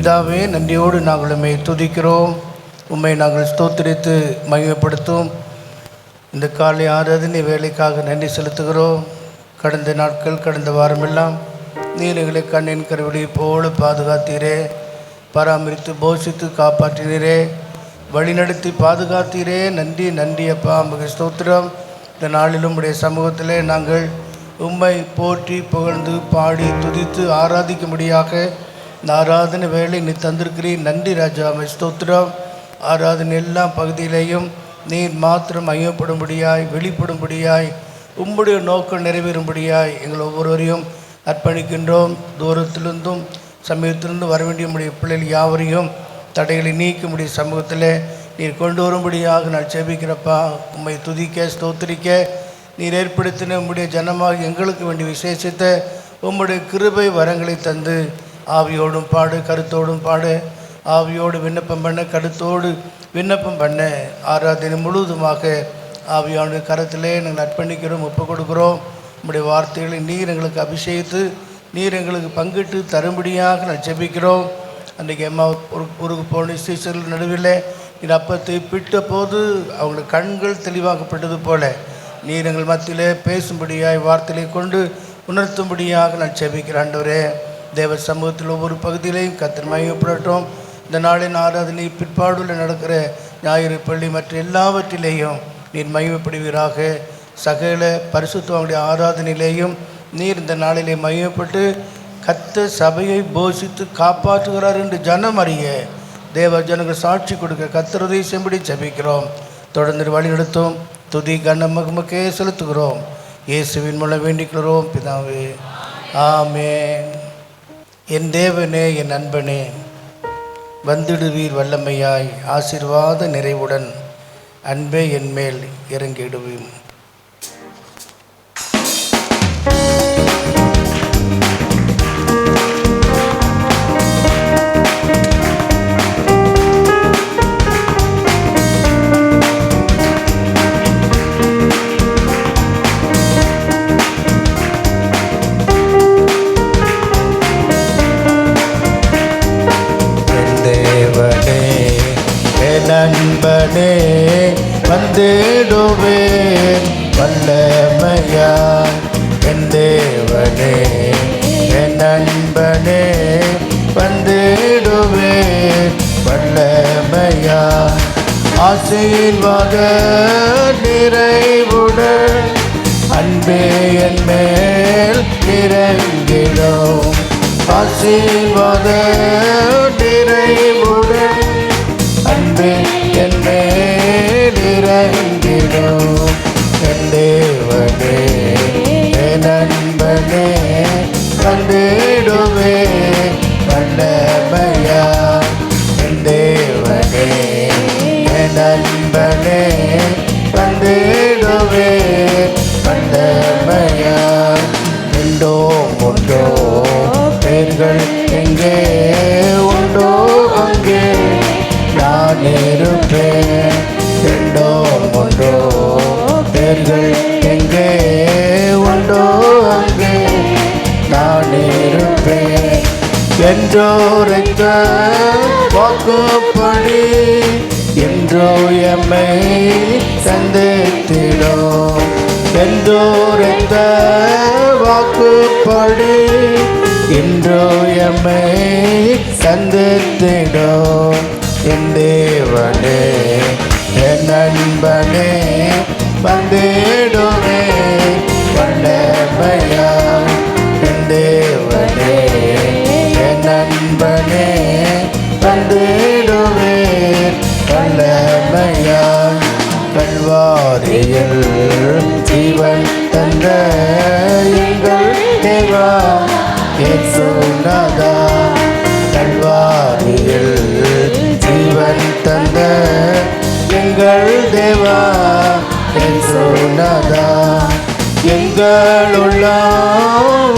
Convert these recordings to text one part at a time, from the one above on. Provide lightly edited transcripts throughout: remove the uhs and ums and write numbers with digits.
பிதாவே, நன்றியோடு நாங்கள் உம்மை துதிக்கிறோம். உம்மை நாங்கள் ஸ்தோத்திரித்து மகிமைப்படுத்தும் இந்த காலை ஆராதனை வேலைக்காக நன்றி செலுத்துகிறோம். கடந்த நாட்கள், கடந்த வாரமெல்லாம் நீர் எங்களை கண்ணின் கருவிழி போல பாதுகாத்தீரே, பராமரித்து போஷித்து காப்பாற்றினீரே, வழிநடத்தி பாதுகாத்தீரே. நன்றி நன்றி அப்பா, உமக்கு ஸ்தோத்திரம். இந்த நாளிலும் உடைய சமூகத்திலே நாங்கள் உம்மை போற்றி புகழ்ந்து பாடி துதித்து ஆராதிக்கும்படியாக இந்த ஆராதனை வேலை நீ தந்திருக்கிறீர். நன்றி ராஜா, உம்மை ஸ்தோத்திரம். ஆராதனை எல்லா பகுதியிலேயும் நீர் மாத்திரம் ஐயப்படும்படியாய், வெளிப்படும்படியாய், உம்முடைய நோக்கம் நிறைவேறும்படியாய் எங்கள் ஒவ்வொருவரையும் அர்ப்பணிக்கின்றோம். தூரத்திலிருந்தும் சமயத்திலிருந்து வர வேண்டிய உடைய பிள்ளைகள் யாவரையும் தடைகளை நீக்க முடிய சமூகத்தில் நீர் கொண்டு வரும்படியாக நான் செபிக்கிறப்பா. உம்மை துதிக்க ஸ்தோத்திரிக்க நீர் ஏற்படுத்தின உம்முடைய ஜனமாக எங்களுக்கு வேண்டிய விசேஷித்த உம்முடைய கிருபை வரங்களை தந்து ஆவியோடும் பாடு, கருத்தோடும் பாடு, ஆவியோடு விண்ணப்பம் பண்ண, கருத்தோடு விண்ணப்பம் பண்ண ஆராதனை முழுவதுமாக ஆவியான கரத்திலே நாங்கள் அர்ப்பணிக்கிறோம், ஒப்புக் கொடுக்குறோம். உம்முடைய வார்த்தைகளை நீர் எங்களுக்கு அபிஷேகித்து நீர் எங்களுக்கு பங்கிட்டு தரும்படியாக நான் ஜெபிக்கிறோம். அன்றைக்கு அம்மா ஊருக்கு போன சீசர்கள் நடுவில் நீர் அப்பத்தை பிட்ட போது அவங்களுக்கு கண்கள் தெளிவாக்கப்பட்டது போல நீர் எங்கள் மத்தியிலே பேசும்படியாய் வார்த்தையை கொண்டு உணர்த்தும்படியாக நான் ஜெபிக்கிறேன். ஆண்டவரே, தேவ சமூகத்தில் ஒவ்வொரு பகுதியிலையும் கர்த்தர் மகிமைப்படட்டும். இந்த நாளின் ஆராதனை பிற்பாடுல நடக்கிற ஞாயிறு பள்ளி மற்ற எல்லாவற்றிலேயும் நீர் மகிமைப்படுவீராக. சகல பரிசுத்தவங்களுடைய ஆராதனையிலேயும் நீர் இந்த நாளிலே மகிமைப்பட்டு கர்த்தர் சபையை போஷித்து காப்பாற்றுகிறார் என்று ஜனம் அறிய, தேவ ஜனங்கள் சாட்சி கொடுக்க கர்த்தர் உதவி செய்யும்படி ஜெபிக்கிறோம். தொடர்ந்து வழிநடத்தும். துதி கனம் மகிமைக்கே செலுத்துகிறோம். இயேசுவின் மூலம் வேண்டிக்கிறோம் பிதாவே, ஆமென். என் தேவனே, என் நண்பனே, வந்திடுவீர் வல்லமையாய், ஆசீர்வாத நிறைவுடன் அன்பே என் மேல் இறங்கிடுவீர். நண்பனே, வந்திடுவேன் வல்லமையாய். என் தேவனே, என் நண்பனே, வந்திடுவேன் வல்லமையாய். ஆசீர்வாத நிறைவுடன் அன்பே என் மேல் இறங்கிடும். ஆசீர்வாத நிறைவுடன் அன்பே என் மேல் இறங்கிடும். என் தேவனே, என் நண்பனே, வந்திடுவே வல்லமையா. என் தேவனே, என் நண்பனே, வந்திடுவே வல்லமையா. உண்டோ உண்டோ பேர்கள் எங்கே உண்டோ அங்கே நான் இருப்பேன். ரெண்டோ ஒன்றோ பேர்கள் எங்கே உண்டோ அங்கே நான் இருப்பேன். என்றோரைத்த வாக்குப்படி என்றோ எம்மை சந்தித்திடும். என்றோரைத்த வாக்குப்படி என்றோ எம்மை சந்தித்திடும். என் தேவனே, என் நண்பனே, வந்திடுவே வல்லமையா. என் தேவனே, என் நண்பனே, வந்திடுவே வல்லமையா. கல்வாரியில் ஜீவன் தந்த எங்கள் தேவா இயேசுநாதா. கல்வாரியில் ஜீவன் தந்த எங்கள் தேவா இயேசுநாதா. எங்களுள்ள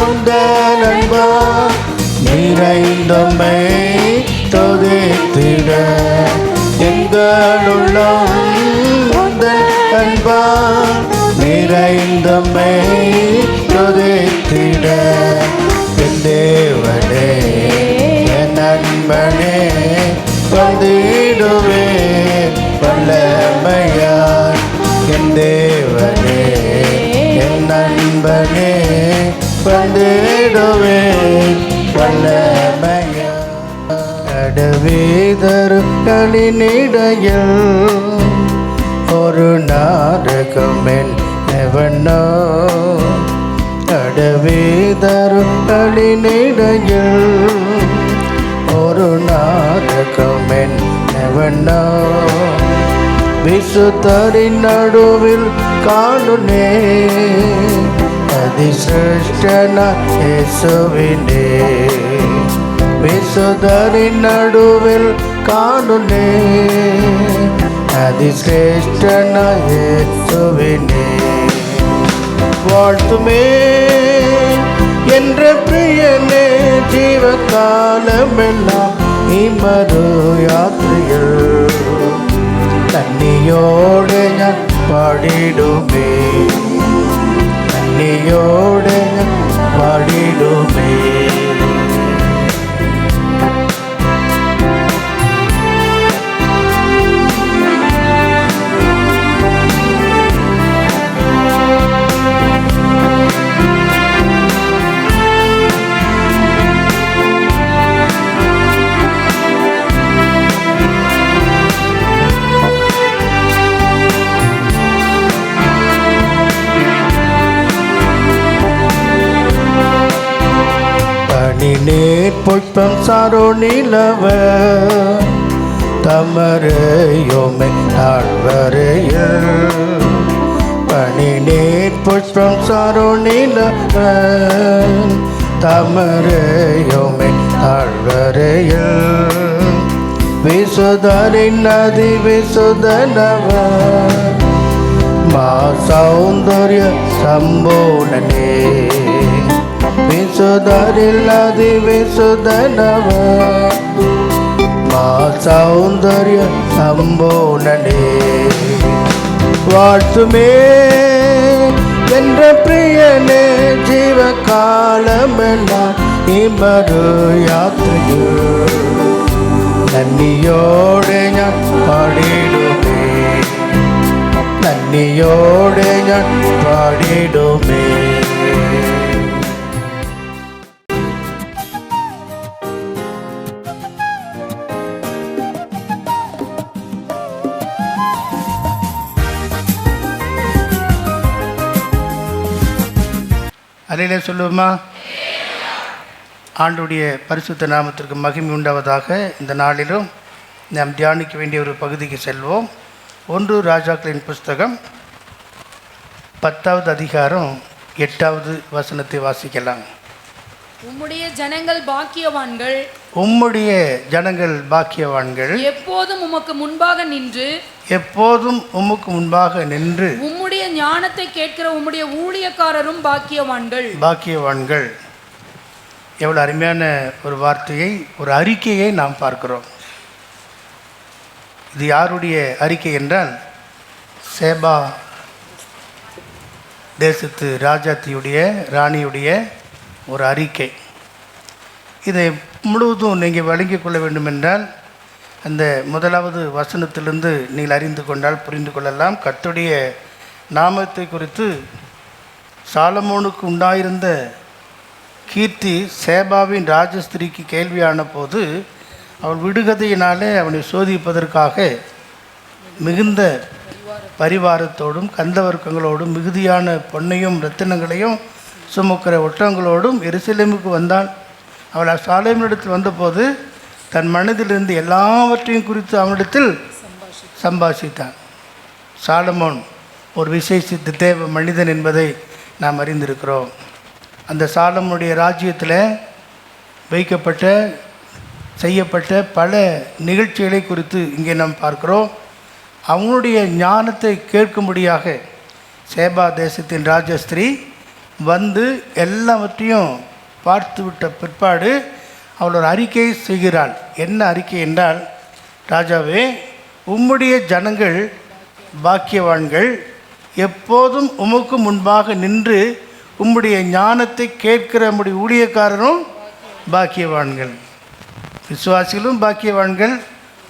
உந்தன் அன்பா நிறைந்தமை துதித்திட. எங்களுள்ள உந்தன் அன்பா நிறைந்தமை துதித்திட. என் தேவனே, என் நண்பனே, வல்லமையாய் என் தேவனே என் நண்பனே வந்திடுவே வல்லமையாய் கடவேதருக்களினிடையில் ஒரு நாடகமென் எவனோ கடவேதருக்களினிடையில் ஒரு நாடகமென் எவனோ விசுத்தரின் நடுவில் காணுனே அதிசிருஷ்டன இயேசுவினே விசுத்தரின் நடுவில் காணுனே அதிசிருஷ்டன இயேசுவினே வாழ்த்துமே என்ற பிரியனே ஜீவகாலமெல்லாம் இம்மரு யாத்திரையில் தண்ணியோடு ഞാൻ പാടിടുമേ തണ്ണിയോട് ഞാൻ പാടിടുമേ புஷ்பம் சாரோனிலவ தமரையோமை தாழ்வரையில் பனி நீர் புஷ்பம் சாரோனிலவ தமரையோமை தாழ்வரையில் விசுதரின் நதி விசுதனவ மா சௌந்தர்ய சம்பூர்ணனே விசுதரில்லாதி விசுதனவ மா சௌந்தர்ய சம்பூர்ணனே வாழ்த்துமே என்ற பிரியனே ஜீவகாலமெல்லாம் இம்மரு யாத்திரையில் നന്ദിയോടെ ഞാൻ പാടിടുമേ നന്ദിയോടെ ഞാൻ പാടിടുമേ அலையிலே சொல்லுவோமா? ஆண்டுடைய பரிசுத்த நாமத்திற்கு மகிமை உண்டாவதாக. இந்த நாளிலும் நாம் தியானிக்க வேண்டிய ஒரு பகுதிக்கு செல்வோம். 1 ராஜாக்களின் புஸ்தகம் 10வது அதிகாரம் 8வது வசனத்தை வாசிக்கலாம். உம்முடைய ஜனங்கள் பாக்கியவான்கள், உம்முடைய ஜனங்கள் பாக்கியவான்கள், எப்போதும் உமக்கு முன்பாக நின்று, எப்போதும் உமக்கு முன்பாக நின்று, உம்முடைய ஞானத்தை கேட்கிற உம்முடைய ஊழியக்காரரும் பாக்கியவான்கள். பாக்கியவான்கள். எவ்வளோ அருமையான ஒரு வார்த்தையை, ஒரு அறிக்கையை நாம் பார்க்கிறோம். இது யாருடைய அறிக்கை என்றால், சேபா தேசத்து ராணியுடைய ஒரு அறிக்கை. இதை முழுவதும் நீங்கள் வழங்கிக் கொள்ள வேண்டும் என்றால், அந்த 1வது வசனத்திலிருந்து நீங்கள் அறிந்து கொண்டால் புரிந்து கொள்ளலாம். கர்த்தருடைய நாமத்தை குறித்து சாலமோனுக்கு உண்டாயிருந்த கீர்த்தி சேபாவின் ராஜஸ்திரிக்கு கேள்வியான போது, அவள் விடுகதையினாலே அவனை சோதிப்பதற்காக மிகுந்த பரிவாரத்தோடும் கந்தவர்க்கங்களோடும் மிகுதியான பொன்னையும் இரத்தினங்களையும் சுமக்கிற ஒட்டங்களோடும் எருசலேமுக்கு வந்தாள். அவள் சாலேமினிடத்தில் வந்தபோது தன் மனதிலிருந்து எல்லாவற்றையும் குறித்து அவனிடத்தில் சம்பாஷித்தான். சாலமோன் ஒரு விசேஷித்த தேவ மனிதன் என்பதை நாம் அறிந்திருக்கிறோம். அந்த சாலமோனுடைய ராஜ்யத்தில் செய்யப்பட்ட பல நிகழ்ச்சிகளை குறித்து இங்கே நாம் பார்க்கிறோம். அவனுடைய ஞானத்தை கேட்கும்படியாக சேபா தேசத்தின் ராஜஸ்திரி வந்து எல்லாவற்றையும் பார்த்துவிட்ட பிற்பாடு அவள் ஒரு அறிக்கை செய்கிறாள். என்ன அறிக்கை என்றால், ராஜாவே, உம்முடைய ஜனங்கள் பாக்கியவான்கள், எப்போதும் உமக்கு முன்பாக நின்று உம்முடைய ஞானத்தை கேட்கிற உம்முடைய ஊழியக்காரரும் பாக்கியவான்கள். விசுவாசிகளும் பாக்கியவான்கள்,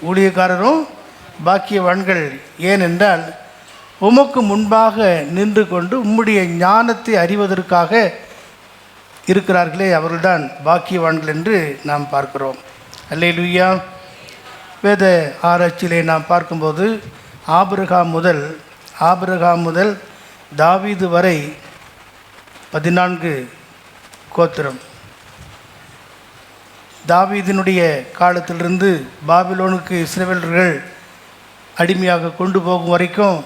ஊழியக்காரரும் பாக்கியவான்கள். ஏனென்றால் உமக்கு முன்பாக நின்று கொண்டு உம்முடைய ஞானத்தை அறிவதற்காக இருக்கிறார்களே, அவர்கள்தான் பாக்கியவான்கள் என்று நாம் பார்க்கிறோம். அல்லேலூயா. வேத ஆராய்ச்சியிலே நாம் பார்க்கும்போது ஆபிரகாம் முதல் தாவீது வரை 14 கோத்திரம். தாவீதினுடைய காலத்திலிருந்து பாபிலோனுக்கு இஸ்ரவேலர்கள் அடிமையாக கொண்டு போகும் வரைக்கும்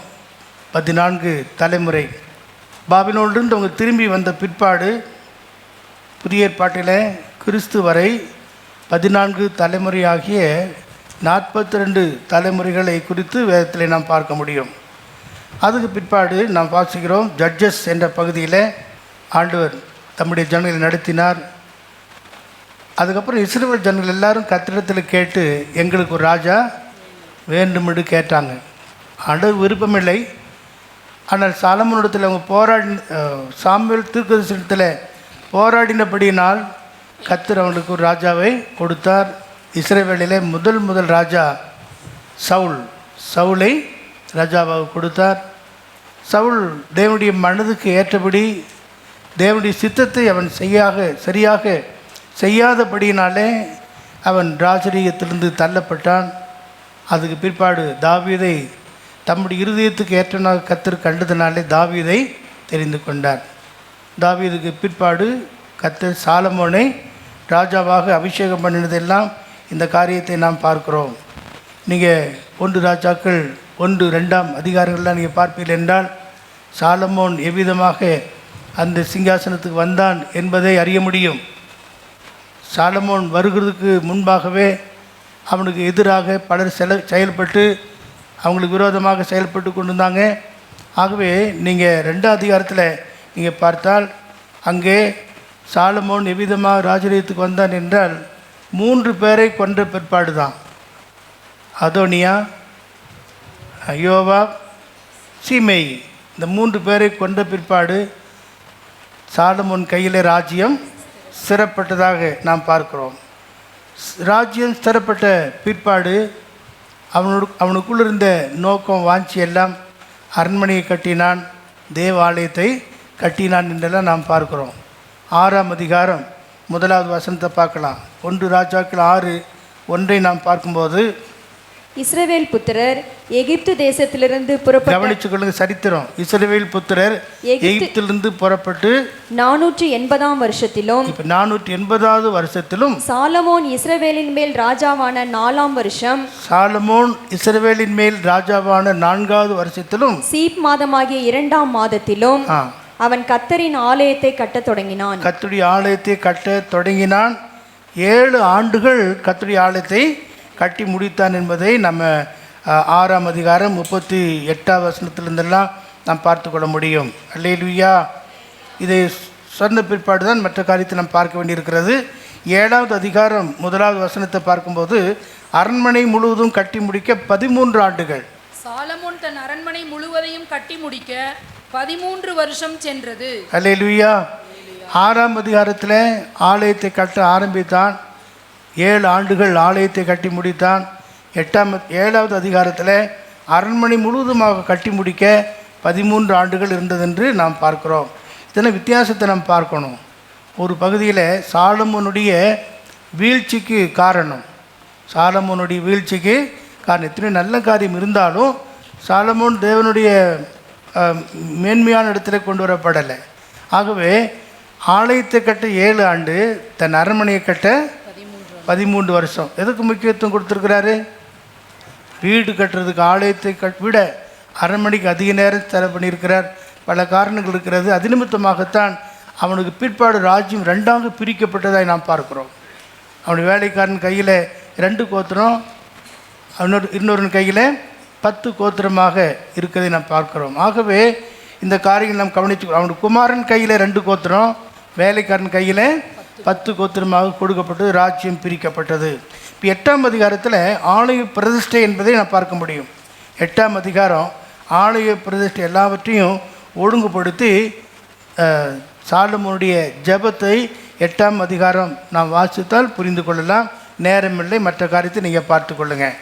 14 தலைமுறை. பாபிலோனிலிருந்து அவங்க திரும்பி வந்த பிற்பாடு புதிய ஏற்பாட்டில் கிறிஸ்து வரை 14 தலைமுறையாகிய 42 தலைமுறைகளை குறித்து வேதத்தில் நாம் பார்க்க முடியும். அதுக்கு பிற்பாடு நாம் வாசிக்கிறோம், ஜட்ஜஸ் என்ற பகுதியில் ஆண்டவர் தம்முடைய ஜனங்களை நடத்தினார். அதுக்கப்புறம் இஸ்ரவேல் ஜனங்கள் எல்லாரும் கர்த்தரிடத்தில் கேட்டு எங்களுக்கு ஒரு ராஜா வேண்டுமென்று கேட்டாங்க. ஆண்டவர் விருப்பமில்லை. ஆனால் சாலமோனிடத்தில் அவங்க சாமுவேல் தீர்க்கதரிசியிடத்தில் போராடினபடியினால் கர்த்தர் அவனுக்கு ஒரு ராஜாவை கொடுத்தார். இஸ்ரவேலிலே முதல் ராஜா சவுலை ராஜாவாக கொடுத்தார். சவுல் தேவனுடைய மனதுக்கு ஏற்றபடி தேவனுடைய சித்தத்தை அவன் சரியாக செய்யாதபடியினாலே அவன் ராஜரீகத்திலிருந்து தள்ளப்பட்டான். அதுக்கு பிற்பாடு தாவீதை தம்முடைய இருதயத்துக்கு ஏற்றனாக கர்த்தர் கண்டதினாலே தாவீதை தெரிந்து கொண்டார். தாவீதுக்கு பிற்பாடு கர்த்தர் சாலமோனை ராஜாவாக அபிஷேகம் பண்ணினதெல்லாம் இந்த காரியத்தை நாம் பார்க்கிறோம். நீங்கள் 1 ராஜாக்கள் 1-2 அதிகாரங்கள்லாம் நீங்கள் பார்ப்பீர்கள் என்றால் சாலமோன் எவ்விதமாக அந்த சிங்காசனத்துக்கு வந்தான் என்பதை அறிய முடியும். சாலமோன் வருகிறதுக்கு முன்பாகவே அவனுக்கு எதிராக பலர் செயல்பட்டு அவங்களுக்கு விரோதமாக செயல்பட்டு கொண்டிருந்தாங்க. ஆகவே நீங்கள் 2 அதிகாரத்தில் நீங்கள் பார்த்தால் அங்கே சாலமோன் எவ்விதமாக ராஜரீகத்துக்கு வந்தான் என்றால் 3 பேரை கொன்ற பிற்பாடு தான். அதோனியா, யோவாப், சீமேயி, இந்த 3 பேரை கொன்ற பிற்பாடு சாலமோன் கையில் ராஜ்யம் ஸ்திரப்பட்டதாக நாம் பார்க்கிறோம். ராஜ்யம் ஸ்திரப்பட்ட பிற்பாடு அவனுக்குள்ள இருந்த நோக்கம் வாஞ்சி எல்லாம் அரண்மனையை கட்டினான், தேவாலயத்தை கட்டினான் என்றெல்லாம் நாம் பார்க்கிறோம். 6ஆம் அதிகாரம் 1வது வசனத்தை பார்க்கலாம். 1 ராஜாக்கள் 6:1 நாம் பார்க்கும்போது, இஸ்ரவேல் புத்திரர் எகிப்து தேசத்திலிருந்து புறப்பட்டு, கவனித்துக் கொள்ளுங்க சரித்திரம், இஸ்ரவேல் புத்திரர் எகிப்திலிருந்து புறப்பட்டு 480ஆம் வருஷத்திலும், இப்போ 480வது வருஷத்திலும், சாலமோன் இஸ்ரவேலின் மேல் ராஜாவான 4ஆம் வருஷம், சாலமோன் இஸ்ரவேலின் மேல் ராஜாவான 4வது வருஷத்திலும், சீப் மாதமாகிய 2ஆம் மாதத்திலும் அவன் கர்த்தரின் ஆலயத்தை கட்டத் தொடங்கினான். கர்த்தருடைய ஆலயத்தை கட்டத் தொடங்கினான். 7 ஆண்டுகள் கர்த்தருடைய ஆலயத்தை கட்டி முடித்தான் என்பதை நம்ம 6ஆம் அதிகாரம் 38வது வசனத்திலிருந்தெல்லாம் நாம் பார்த்து கொள்ள முடியும். அல்லேலூயா. இதை சொன்ன பிற்பாடு தான் மற்ற காரியத்தை நாம் பார்க்க வேண்டியிருக்கிறது. 7வது அதிகாரம் 1வது வசனத்தை பார்க்கும்போது, அரண்மனை முழுவதும் கட்டி முடிக்க 13 ஆண்டுகள். சாலமோன் தன் அரண்மனை முழுவதையும் கட்டி முடிக்க 13 வருஷம் சென்றது. அல்லேலூயா. 6ஆம் அதிகாரத்தில் ஆலயத்தை கட்ட ஆரம்பித்தான். 7 ஆண்டுகள் ஆலயத்தை கட்டி முடித்தான். 7வது அதிகாரத்தில் அரண்மனை முழுவதுமாக கட்டி முடிக்க 13 ஆண்டுகள் இருந்ததென்று நாம் பார்க்கிறோம். இதனால் வித்தியாசத்தை நாம் பார்க்கணும். ஒரு பகுதியில் சாலமோனுடைய வீழ்ச்சிக்கு காரணம், எத்தனை நல்ல காரியம் இருந்தாலும் சாலமோன் தேவனுடைய மேன்மையான இடத்துல கொண்டு வரப்படலை. ஆகவே ஆலயத்தை கட்ட 7 ஆண்டு, தன் அரண்மனையை கட்ட 13 வருஷம். எதுக்கு முக்கியத்துவம் கொடுத்துருக்கிறாரு? வீடு கட்டுறதுக்கு, ஆலயத்தை விட அரண்மனைக்கு அதிக நேரம் செலவு பண்ணியிருக்கிறார். பல காரணங்கள் இருக்கிறது. அது நிமித்தமாகத்தான் அவனுக்கு பிற்பாடு ராஜ்யம் 2ஆக பிரிக்கப்பட்டதாய் நாம் பார்க்கிறோம். அவனுடைய வேலைக்காரன் கையில் 2 கோத்திரம், இன்னொரு கையில் 10 கோத்திரமாக இருக்கிறதை நாம் பார்க்கிறோம். ஆகவே இந்த காரியங்கள் நாம் கவனித்து, அவனுடைய குமாரன் கையில் 2 கோத்திரம், வேலைக்காரன் கையில் 10 கோத்திரமாக கொடுக்கப்பட்டது, ராஜ்யம் பிரிக்கப்பட்டது. இப்போ 8ஆம் அதிகாரத்தில் ஆலய பிரதிஷ்டை என்பதை நான் பார்க்க முடியும். 8ஆம் அதிகாரம் ஆலய பிரதிஷ்டை எல்லாவற்றையும் ஒழுங்குபடுத்தி சாலமோனுடைய ஜெபத்தை 8ஆம் அதிகாரம் நாம் வாசித்தால் புரிந்து கொள்ளலாம். நேரமில்லை, மற்ற காரியத்தை நீங்கள் பார்த்து கொள்ளுங்கள்.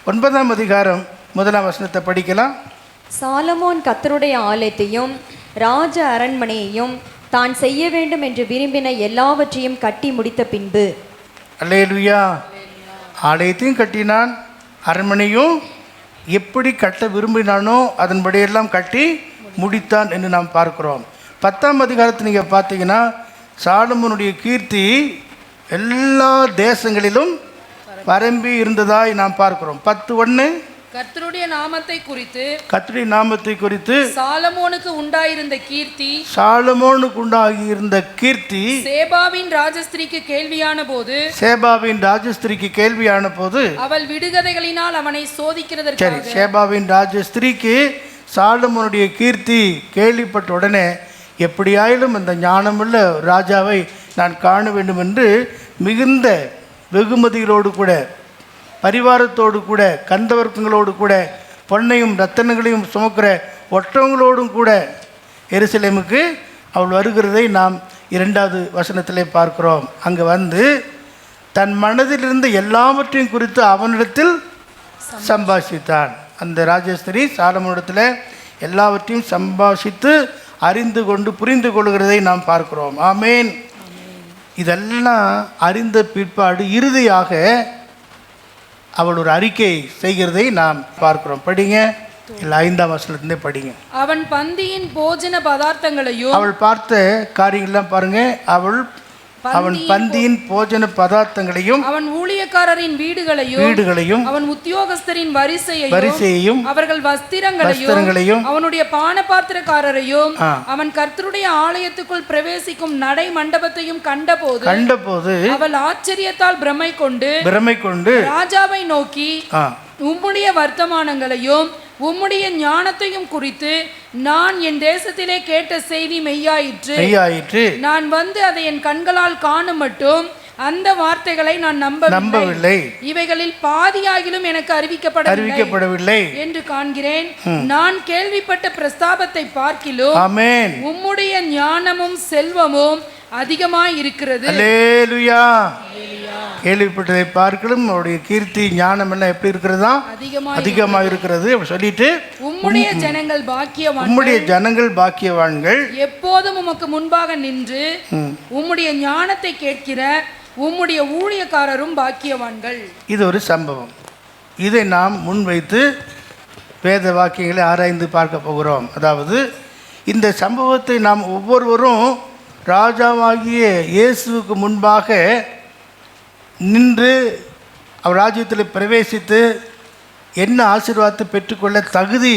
9ஆம் அதிகாரம் முதலாம் வசனத்தை படிக்கலாம். சாலமோன் கர்த்தருடைய ஆலயத்தையும் ராஜ அரண்மனையையும் தான் செய்ய வேண்டும் என்று விரும்பின எல்லாவற்றையும் கட்டி முடித்த பின்பு. அல்லேலூயா. ஆலயத்தையும் கட்டினான், அரண்மனையும் எப்படி கட்ட விரும்பினானோ அதன்படியெல்லாம் கட்டி முடித்தான் என்று நாம் பார்க்கிறோம். 10ஆம் அதிகாரத்தை நீங்கள் பார்த்தீங்கன்னா சாலமோனுடைய கீர்த்தி எல்லா தேசங்களிலும் பரம்பி இருந்ததாய் நாம் பார்க்கிறோம். 10:1 கர்த்தருடைய நாமத்தை குறித்து கர்த்தருடைய நாமத்தை குறித்து சாலமோனுக்கு உண்டாயிருந்த கீர்த்தி சாலமோனுக்கு உண்டாகியிருந்த கீர்த்தி சேபாவின் ராஜஸ்திரிக்கு கேள்வியான போது சேபாவின் ராஜஸ்திரிக்கு கேள்வியான போது அவள் விடுகதைகளினால் அவனை சரி, சோதிக்கிறதற்காக சேபாவின் ராஜஸ்திரிக்கு சாலமோனுடைய கீர்த்தி கேள்விப்பட்ட உடனே எப்படியாயிலும் அந்த ஞானமுள்ள ராஜாவை நான் காண வேண்டும் என்று மிகுந்த வெகுமதிகளோடு கூட, பரிவாரத்தோடு கூட, கந்தவர்க்கங்களோடு கூட, பொன்னையும் ரத்தனங்களையும் சுமக்கிற ஒற்றவங்களோடும் கூட எருசலேமுக்கு அவள் வருகிறதை நாம் 2வது வசனத்திலே பார்க்கிறோம். அங்கே வந்து தன் மனதில் இருந்த எல்லாவற்றையும் குறித்து அவனிடத்தில் சம்பாஷித்தான். அந்த ராஜஸ்திரி சாலமோனிடத்தில் எல்லாவற்றையும் சம்பாஷித்து அறிந்து கொண்டு புரிந்து கொள்கிறதை நாம் பார்க்கிறோம். ஆமேன். இதெல்லாம் அறிந்த பிற்பாடு இறுதியாக அவள் ஒரு அறிக்கை செய்கிறதை நாம் பார்க்கிறோம். படிங்க, இல்லை 5ஆம் வசனத்திலே படிங்க. அவன் பந்தியின் போஜன பதார்த்தங்களையும் அவள் பார்த்த காரியங்கள்லாம் பாருங்க. அவன் பந்தியின் போஜன பதார்த்தங்களையும் அவன் ஊழியக்காரரின் வீடுகளையும் அவன் உத்தியோகஸ்தரின் வரிசையையும் அவர்கள் வஸ்திரங்களையும் அவனுடைய பானபாத்திரக்காரரையும் அவன் கர்த்தருடைய ஆலயத்துக்குள் பிரவேசிக்கும் நடை மண்டபத்தையும் கண்டபோது அவள் ஆச்சரியத்தால் பிரமை கொண்டு ராஜாவை நோக்கி உம்முடைய வர்த்தமானங்களையும் உம்முடைய ஞானத்தையும் குறித்து நான் என் தேசத்திலே கேட்ட செய்தி மெய்யாயிற்று. நான் வந்து அதை என் கண்களால் காணும் மட்டும் அந்த வார்த்தைகளை நான் நம்பவில்லை. இவைகளில் பாதியாகிலும் எனக்கு அறிவிக்கப்படவில்லை என்று காண்கிறேன். நான் கேள்விப்பட்ட பிரஸ்தாபத்தை பார்க்கிலும் ஆமென் உம்முடைய ஞானமும் செல்வமும் அதிகமாய் இருக்கிறது. அல்லேலூயா. கேள்விப்பட்டதை பார்க்கலும் அவருடைய கீர்த்தி ஞானம் எல்லாம் எப்படி இருக்கிறதா? அதிகமாக இருக்கிறது. சொல்லிட்டு உம்முடைய ஜனங்கள் பாக்கியவான்கள் எப்போதும் உமக்கு முன்பாக நின்று உம்முடைய ஞானத்தை கேட்கிற உம்முடைய ஊழியக்காரரும் பாக்கியவான்கள். இது ஒரு சம்பவம். இதை நாம் முன்வைத்து வேத வாக்கியங்களை ஆராய்ந்து பார்க்க போகிறோம். அதாவது இந்த சம்பவத்தை நாம் ஒவ்வொருவரும் ராஜாவாகிய இயேசுவுக்கு முன்பாக நின்று அவர் ராஜ்யத்தில் பிரவேசித்து என்ன ஆசீர்வாதத்தை பெற்றுக்கொள்ள தகுதி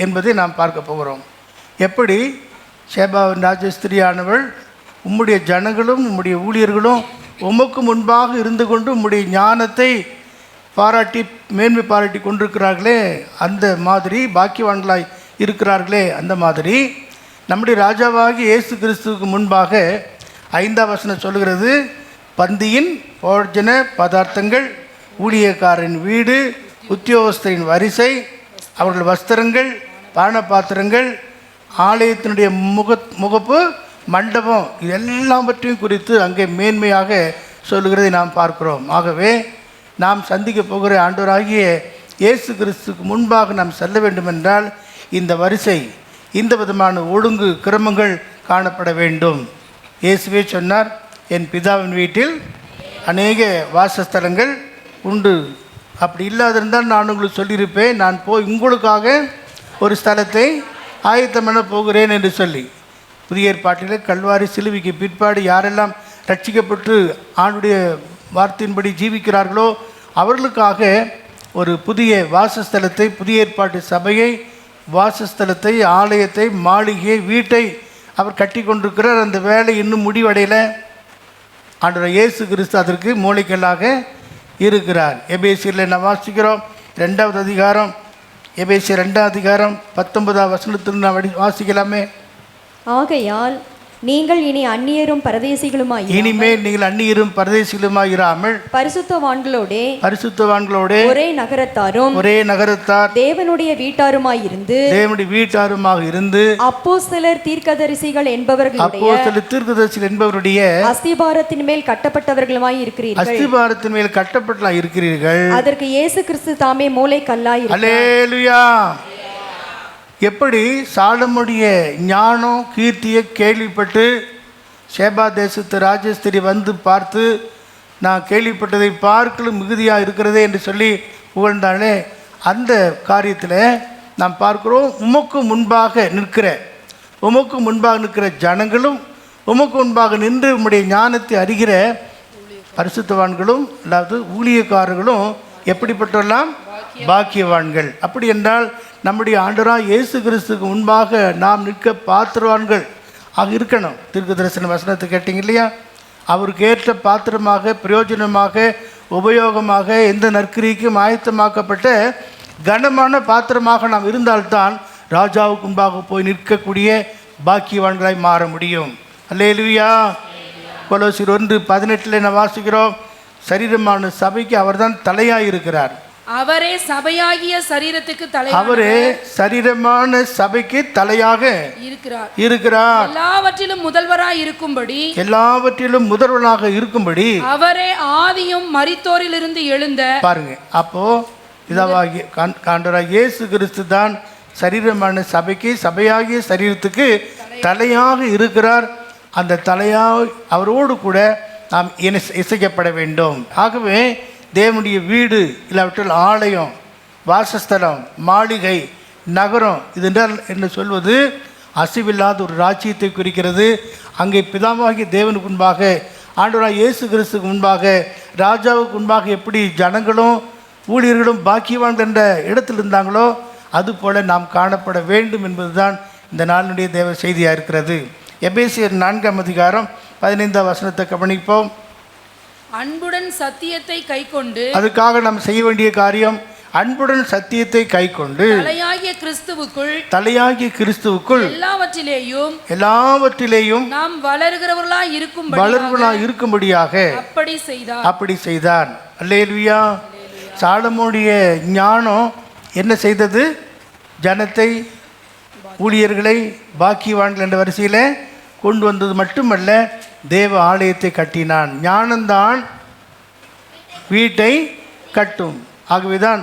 என்பதை நாம் பார்க்க போகிறோம். எப்படி சேபாவின் ராஜஸ்திரியானவள் உம்முடைய ஜனங்களும் உம்முடைய ஊழியர்களும் உமக்கு முன்பாக இருந்து கொண்டு உம்முடைய ஞானத்தை பாராட்டி மேன்மை பாராட்டி கொண்டிருக்கிறார்களே, அந்த மாதிரி பாக்கியவான்களாய் இருக்கிறார்களே, அந்த மாதிரி நம்முடைய ராஜாவாகி இயேசு கிறிஸ்துவுக்கு முன்பாக 5ஆம் வசனம் சொல்கிறது, பந்தியின் போஜன பதார்த்தங்கள், ஊழியக்காரரின் வீடு, உத்தியோகஸ்தரின் வரிசை, அவர்கள் வஸ்திரங்கள், பானபாத்திரங்கள், ஆலயத்தினுடைய முகப்பு, மண்டபம், இதெல்லாவற்றையும் குறித்து அங்கே மேன்மையாக சொல்லுகிறதை நாம் பார்க்கிறோம். ஆகவே நாம் சந்திக்க போகிற ஆண்டவராகிய இயேசு கிறிஸ்துக்கு முன்பாக நாம் செல்ல வேண்டுமென்றால் இந்த வரிசை, இந்த விதமான ஒழுங்கு கிரமங்கள் காணப்பட வேண்டும். இயேசுவே சொன்னார், என் பிதாவின் வீட்டில் அநேக வாசஸ்தலங்கள் உண்டு. அப்படி இல்லாதிருந்தால் நான் உங்களுக்கு சொல்லியிருப்பேன், நான் போய் உங்களுக்காக ஒரு ஸ்தலத்தை ஆயத்தம் பண்ண போகிறேன் என்று சொல்லி. புதிய ஏற்பாட்டில் கல்வாரி சிலுவைக்கு பிற்பாடு யாரெல்லாம் ரட்சிக்கப்பட்டு ஆண்டுடைய வார்த்தையின்படி ஜீவிக்கிறார்களோ அவர்களுக்காக ஒரு புதிய வாசஸ்தலத்தை, புதிய ஏற்பாட்டு சபையை, வாசஸ்தலத்தை, ஆலயத்தை, மாளிகையை, வீட்டை அவர் கட்டி கொண்டிருக்கிறார். அந்த வேலை இன்னும் முடிவடையலை. ஆண்டவர் இயேசு கிறிஸ்து அதற்கு மூளைக்கல்லாக இருக்கிறார். எபேசியரில் நாம் வாசிக்கிறோம் 2வது அதிகாரம், எபேசியர் 2ஆம் அதிகாரம் 19ஆம் வசனத்தில் நாம் வாசிக்கலாமே. ஆகையால் நீங்கள் இனி அந்நியரும் பரதேசிகளுமாய் இனிமேல் நீங்கள் அந்நியரும் பரதேசிகளுமாய் இராமல் பரிசுத்தவான்களோடே ஒரே நகரத்தார் தேவனுடைய வீட்டாருமாக இருந்து அப்போஸ்தலர் தீர்க்கதரிசிகள் என்பவர்களுடைய அஸ்திபாரத்தின் மேல் கட்டப்பட்டவர்களுமாய் இருக்கிறீர்கள். அதற்கு இயேசு கிறிஸ்து தாமே மூலைக்கல்லாய் இருக்கிறார். எப்படி சாலமோனுடைய ஞானம் கீர்த்தியை கேள்விப்பட்டு சேபா தேசத்து ராஜஸ்திரி வந்து பார்த்து நான் கேள்விப்பட்டதை பார்க்கலும் மிகுதியாக இருக்கிறதே என்று சொல்லி புகழ்ந்தாலே, அந்த காரியத்தில் நாம் பார்க்கிறோம், உமக்கு முன்பாக நிற்கிற ஜனங்களும் உமக்கு முன்பாக நின்று உம்முடைய ஞானத்தை அறிகிற பரிசுத்தவான்களும் அதாவது ஊழியக்காரர்களும் எப்படிப்பட்டெல்லாம் பாக்கியவான்கள். அப்படி என்றால் நம்முடைய ஆண்டவராகிய இயேசு கிறிஸ்துக்கு முன்பாக நாம் நிற்க பாத்திரவான்கள் ஆக இருக்கணும். தீர்க்கதரிசன வசனத்தை கேட்டீங்க இல்லையா? அவருக்கு ஏற்ற பாத்திரமாக, பிரயோஜனமாக, உபயோகமாக, எந்த நற்கிரிக்கும் ஆயத்தமாக்கப்பட்ட கனமான பாத்திரமாக நாம் இருந்தால்தான் ராஜாவுக்கு முன்பாக போய் நிற்கக்கூடிய பாக்கியவான்களாய் மாற முடியும். அல்லேலூயா. கொலோசியர் 1:18 நான் வாசிக்கிறோம், சரீரமான சபைக்கு அவர்தான் தலையாய் இருக்கிறார். அவரே சபையாகிய சரீரத்துக்கு அவரே சரீரமான சபைக்கு தலையாக இருக்கிறார். எல்லாவற்றிலும் முதல்வராக இருக்கும்படி அவரே ஆதியும் மரித்தோரிலிருந்து எழுந்த. பாருங்க, அப்போ இதாகிய ஆண்டவராகிய இயேசு கிறிஸ்து தான் சரீரமான சபைக்கு, சபையாகிய சரீரத்துக்கு தலையாக இருக்கிறார். அந்த தலையாக அவரோடு கூட நாம் இசைக்கப்பட வேண்டும். ஆகவே தேவனுடைய வீடு இல்லாவிட்டால் ஆலயம், வாசஸ்தலம், மாளிகை, நகரம், இது என்றால் என்ன சொல்வது? அசைவில்லாத ஒரு ராஜ்யத்தை குறிக்கிறது. அங்கே பிதாவாகிய தேவனுக்கு முன்பாக, ஆண்டவராகிய இயேசு கிறிஸ்துக்கு முன்பாக, ராஜாவுக்கு முன்பாக எப்படி ஜனங்களும் ஊழியர்களும் பாக்கியவான்கள் என்ற இடத்தில் இருந்தாங்களோ அதுபோல நாம் காணப்பட வேண்டும் என்பதுதான் இந்த நாளினுடைய தேவ செய்தியாக இருக்கிறது. எபேசியர் 4:15 கவனிப்போம். அன்புடன் சத்தியத்தை கைக்கொண்டு, அதுக்காக நாம் செய்ய வேண்டிய காரியம் அன்புடன் சத்தியத்தை கைக்கொண்டு தலையாகிய கிறிஸ்துவுக்குள் எல்லாவற்றிலேயும் நாம் வளருகிறவர்களாய் இருக்கும்படியாக அப்படி செய்தார். அல்லேலூயா. சாலமோனுடைய ஞானம் என்ன செய்தது? ஜனத்தை, ஊழியர்களை பாக்கியவான்கள் என்ற வரிசையில் கொண்டு வந்தது மட்டுமல்ல, தேவ ஆலயத்தை கட்டினான். ஞானம்தான் வீட்டை கட்டும். ஆகவேதான்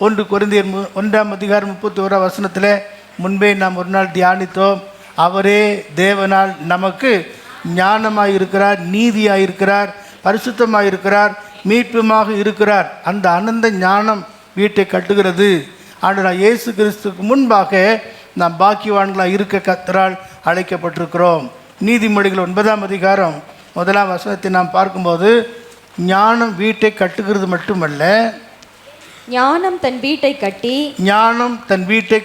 1 கொரிந்தியர் 1:31 முன்பே நாம் ஒரு நாள் தியானித்தோம். அவரே தேவனால் நமக்கு ஞானமாக இருக்கிறார், நீதியாக இருக்கிறார், பரிசுத்தமாக இருக்கிறார், மீட்புமாக இருக்கிறார். அந்த அனந்த ஞானம் வீட்டை கட்டுகிறது. ஆண்டவராகிய இயேசு கிறிஸ்துக்கு முன்பாக நாம் பாக்கியவான்களாக இருக்க கர்த்தரால் அழைக்கப்பட்டிருக்கிறோம். நீதிமொழிகள் 9:1 நாம் பார்க்கும்போது, ஞானம் வீட்டை கட்டுகிறது மட்டுமல்ல, ஞானம் தன் வீட்டை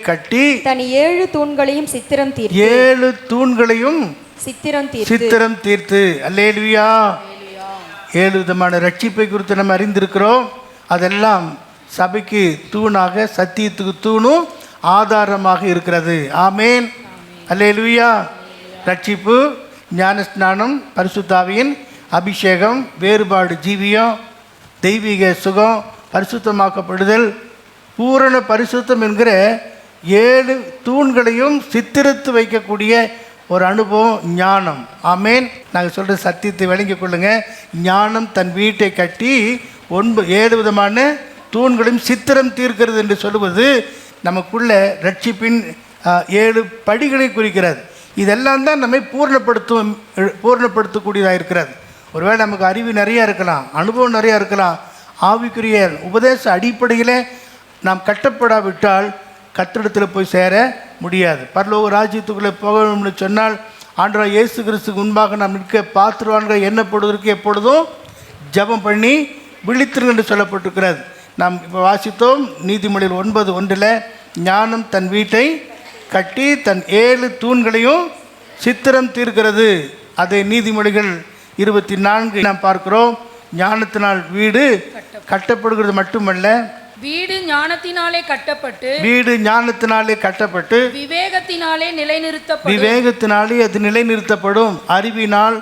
கட்டி தன் 7 தூண்களையும் சித்திரம் தீர்த்து. அல்லேலூயா. 7 விதமான ரட்சிப்பை குறித்து நம்ம அறிந்திருக்கிறோம். அதெல்லாம் சபைக்கு தூணாக, சத்தியத்துக்கு தூணும் ஆதாரமாக இருக்கிறது. ஆமேன். அல்லேலூயா. ரட்சிப்பு, ஞானஸ்நானம், பரிசுத்த ஆவியின் அபிஷேகம், வேறுபாடு ஜீவியம், தெய்வீக சுகம், பரிசுத்தமாக்கப்படுதல், பூரண பரிசுத்தம் என்கிற 7 தூண்களையும் சித்திரத்து வைக்கக்கூடிய ஒரு அனுபவம் ஞானம். ஆமேன். நாங்கள் சொல்கிற சத்தியத்தை விளங்கிக் கொள்ளுங்க. ஞானம் தன் வீட்டை கட்டி 7 விதமான தூண்களையும் சித்திரம் தீர்க்கிறது என்று சொல்லுவது நமக்குள்ள ரட்சிப்பின் 7 படிகளை குறிக்கிறது. இதெல்லாம் தான் நம்மை பூரணப்படுத்தக்கூடியதாக இருக்கிறது. ஒருவேளை நமக்கு அறிவு நிறையா இருக்கலாம், அனுபவம் நிறையா இருக்கலாம், ஆவிக்குரிய உபதேச அடிப்படையில் நாம் கட்டப்படாவிட்டால் கத்திடத்தில் போய் சேர முடியாது. பரலோக ராஜ்யத்துக்குள்ளே போகணும்னு சொன்னால் ஆண்டவராகிய இயேசு கிறிஸ்துக்கு முன்பாக நாம் நிற்க பாத்திரவான்கள் எண்ணப்படுவதற்கு எப்பொழுதும் ஜெபம் பண்ணி விழித்திருங்க என்று சொல்லப்பட்டிருக்கிறது. நாம் இப்போ வாசித்தோம் நீதிமொழிகள் 9:1 ஞானம் தன் வீட்டை கட்டி தன் 7 தூண்களையும் சித்திரம் தீர்க்கிறது. அதை நீதிமொழிகள் 24 நாம் பார்க்கிறோம். ஞானத்தினால் வீடு கட்டப்படுகிறது மட்டுமல்ல, வீடு ஞானத்தினாலே கட்டப்பட்டு வீடு ஞானத்தினாலே கட்டப்பட்டு விவேகத்தினாலே நிலைநிறுத்தப்படும். விவேகத்தினாலே அது நிலைநிறுத்தப்படும். அறிவினால்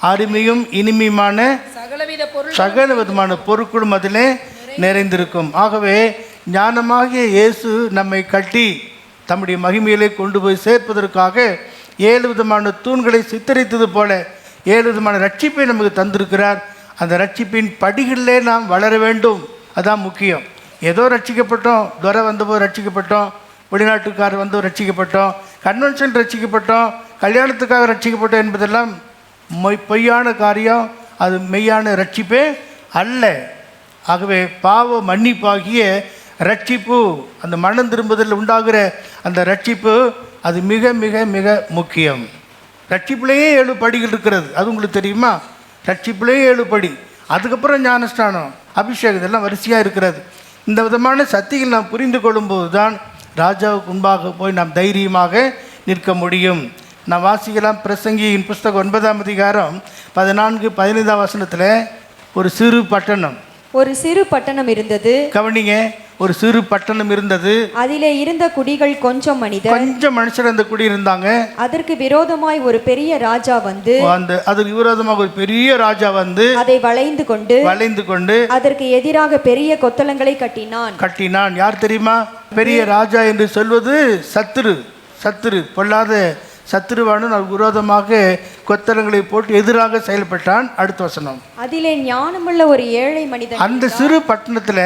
அருமையும் இனிமையுமான சகல விதமான பொருட்களும் அதிலே நிறைந்திருக்கும். ஆகவே ஞானமாகிய இயேசு நம்மை கட்டி தம்முடைய மகிமையிலே கொண்டு போய் சேர்ப்பதற்காக 7 விதமான தூண்களை சித்தரித்தது போல 7 விதமான ரட்சிப்பை நமக்கு தந்திருக்கிறார். அந்த ரட்சிப்பின் படிகளிலே நாம் வளர வேண்டும். அதான் முக்கியம். ஏதோ ரட்சிக்கப்பட்டோம், துரை வந்தபோது ரட்சிக்கப்பட்டோம், வெளிநாட்டுக்காரர் வந்து ரட்சிக்கப்பட்டோம், கன்வென்ஷன் ரட்சிக்கப்பட்டோம், கல்யாணத்துக்காக ரட்சிக்கப்பட்டோம் என்பதெல்லாம் பொய்யான காரியம். அது மெய்யான ரட்சிப்பே அல்ல. ஆகவே பாவ மன்னிப்பாகிய ரட்சிப்பு, அந்த மனம் திரும்புதல் உண்டாகிற அந்த ரட்சிப்பு, அது மிக மிக மிக முக்கியம். ரட்சிப்புலேயே 7 படிகள் இருக்கிறது. அது உங்களுக்கு தெரியுமா? ரட்சிப்புலேயே 7 படி, அதுக்கப்புறம் ஞானஸ்நானம், அபிஷேகம், இதெல்லாம் வரிசையாக இருக்கிறது. இந்த விதமான சத்தியங்கள் நாம் புரிந்து கொள்ளும்போது தான் ராஜாவுக்கு முன்பாக போய் நாம் தைரியமாக நிற்க முடியும். நான் வாசிக்கலாம். பிரசங்கியின் புஸ்தகம் 9ஆம் அதிகாரம் 14-15 வசனத்தில் ஒரு சிறு பட்டணம் இருந்தது. கவனிங்க, ஒரு சிறு பட்டணம் இருந்தது. அதிலே இருந்த குடிகள் கொஞ்சம் மனுஷர் அந்த குடி இருந்தாங்க. அதற்கு விரோதமாய் ஒரு பெரிய ராஜா வந்து அதற்கு விரோதமாக ஒரு பெரிய ராஜா வந்து அதை வளைந்து கொண்டு அதற்கு எதிராக பெரிய கொத்தளங்களை கட்டினான். யார் தெரியுமா? பெரிய ராஜா என்று சொல்வது சத்துரு, பொல்லாத சத்துருவானு விரோதமாக கொத்தளங்களை போட்டு எதிராக செயல்பட்டான். அடுத்த வசனம். அதிலே ஞானமுள்ள ஒரு ஏழை மனிதன், அந்த சிறு பட்டணத்தில்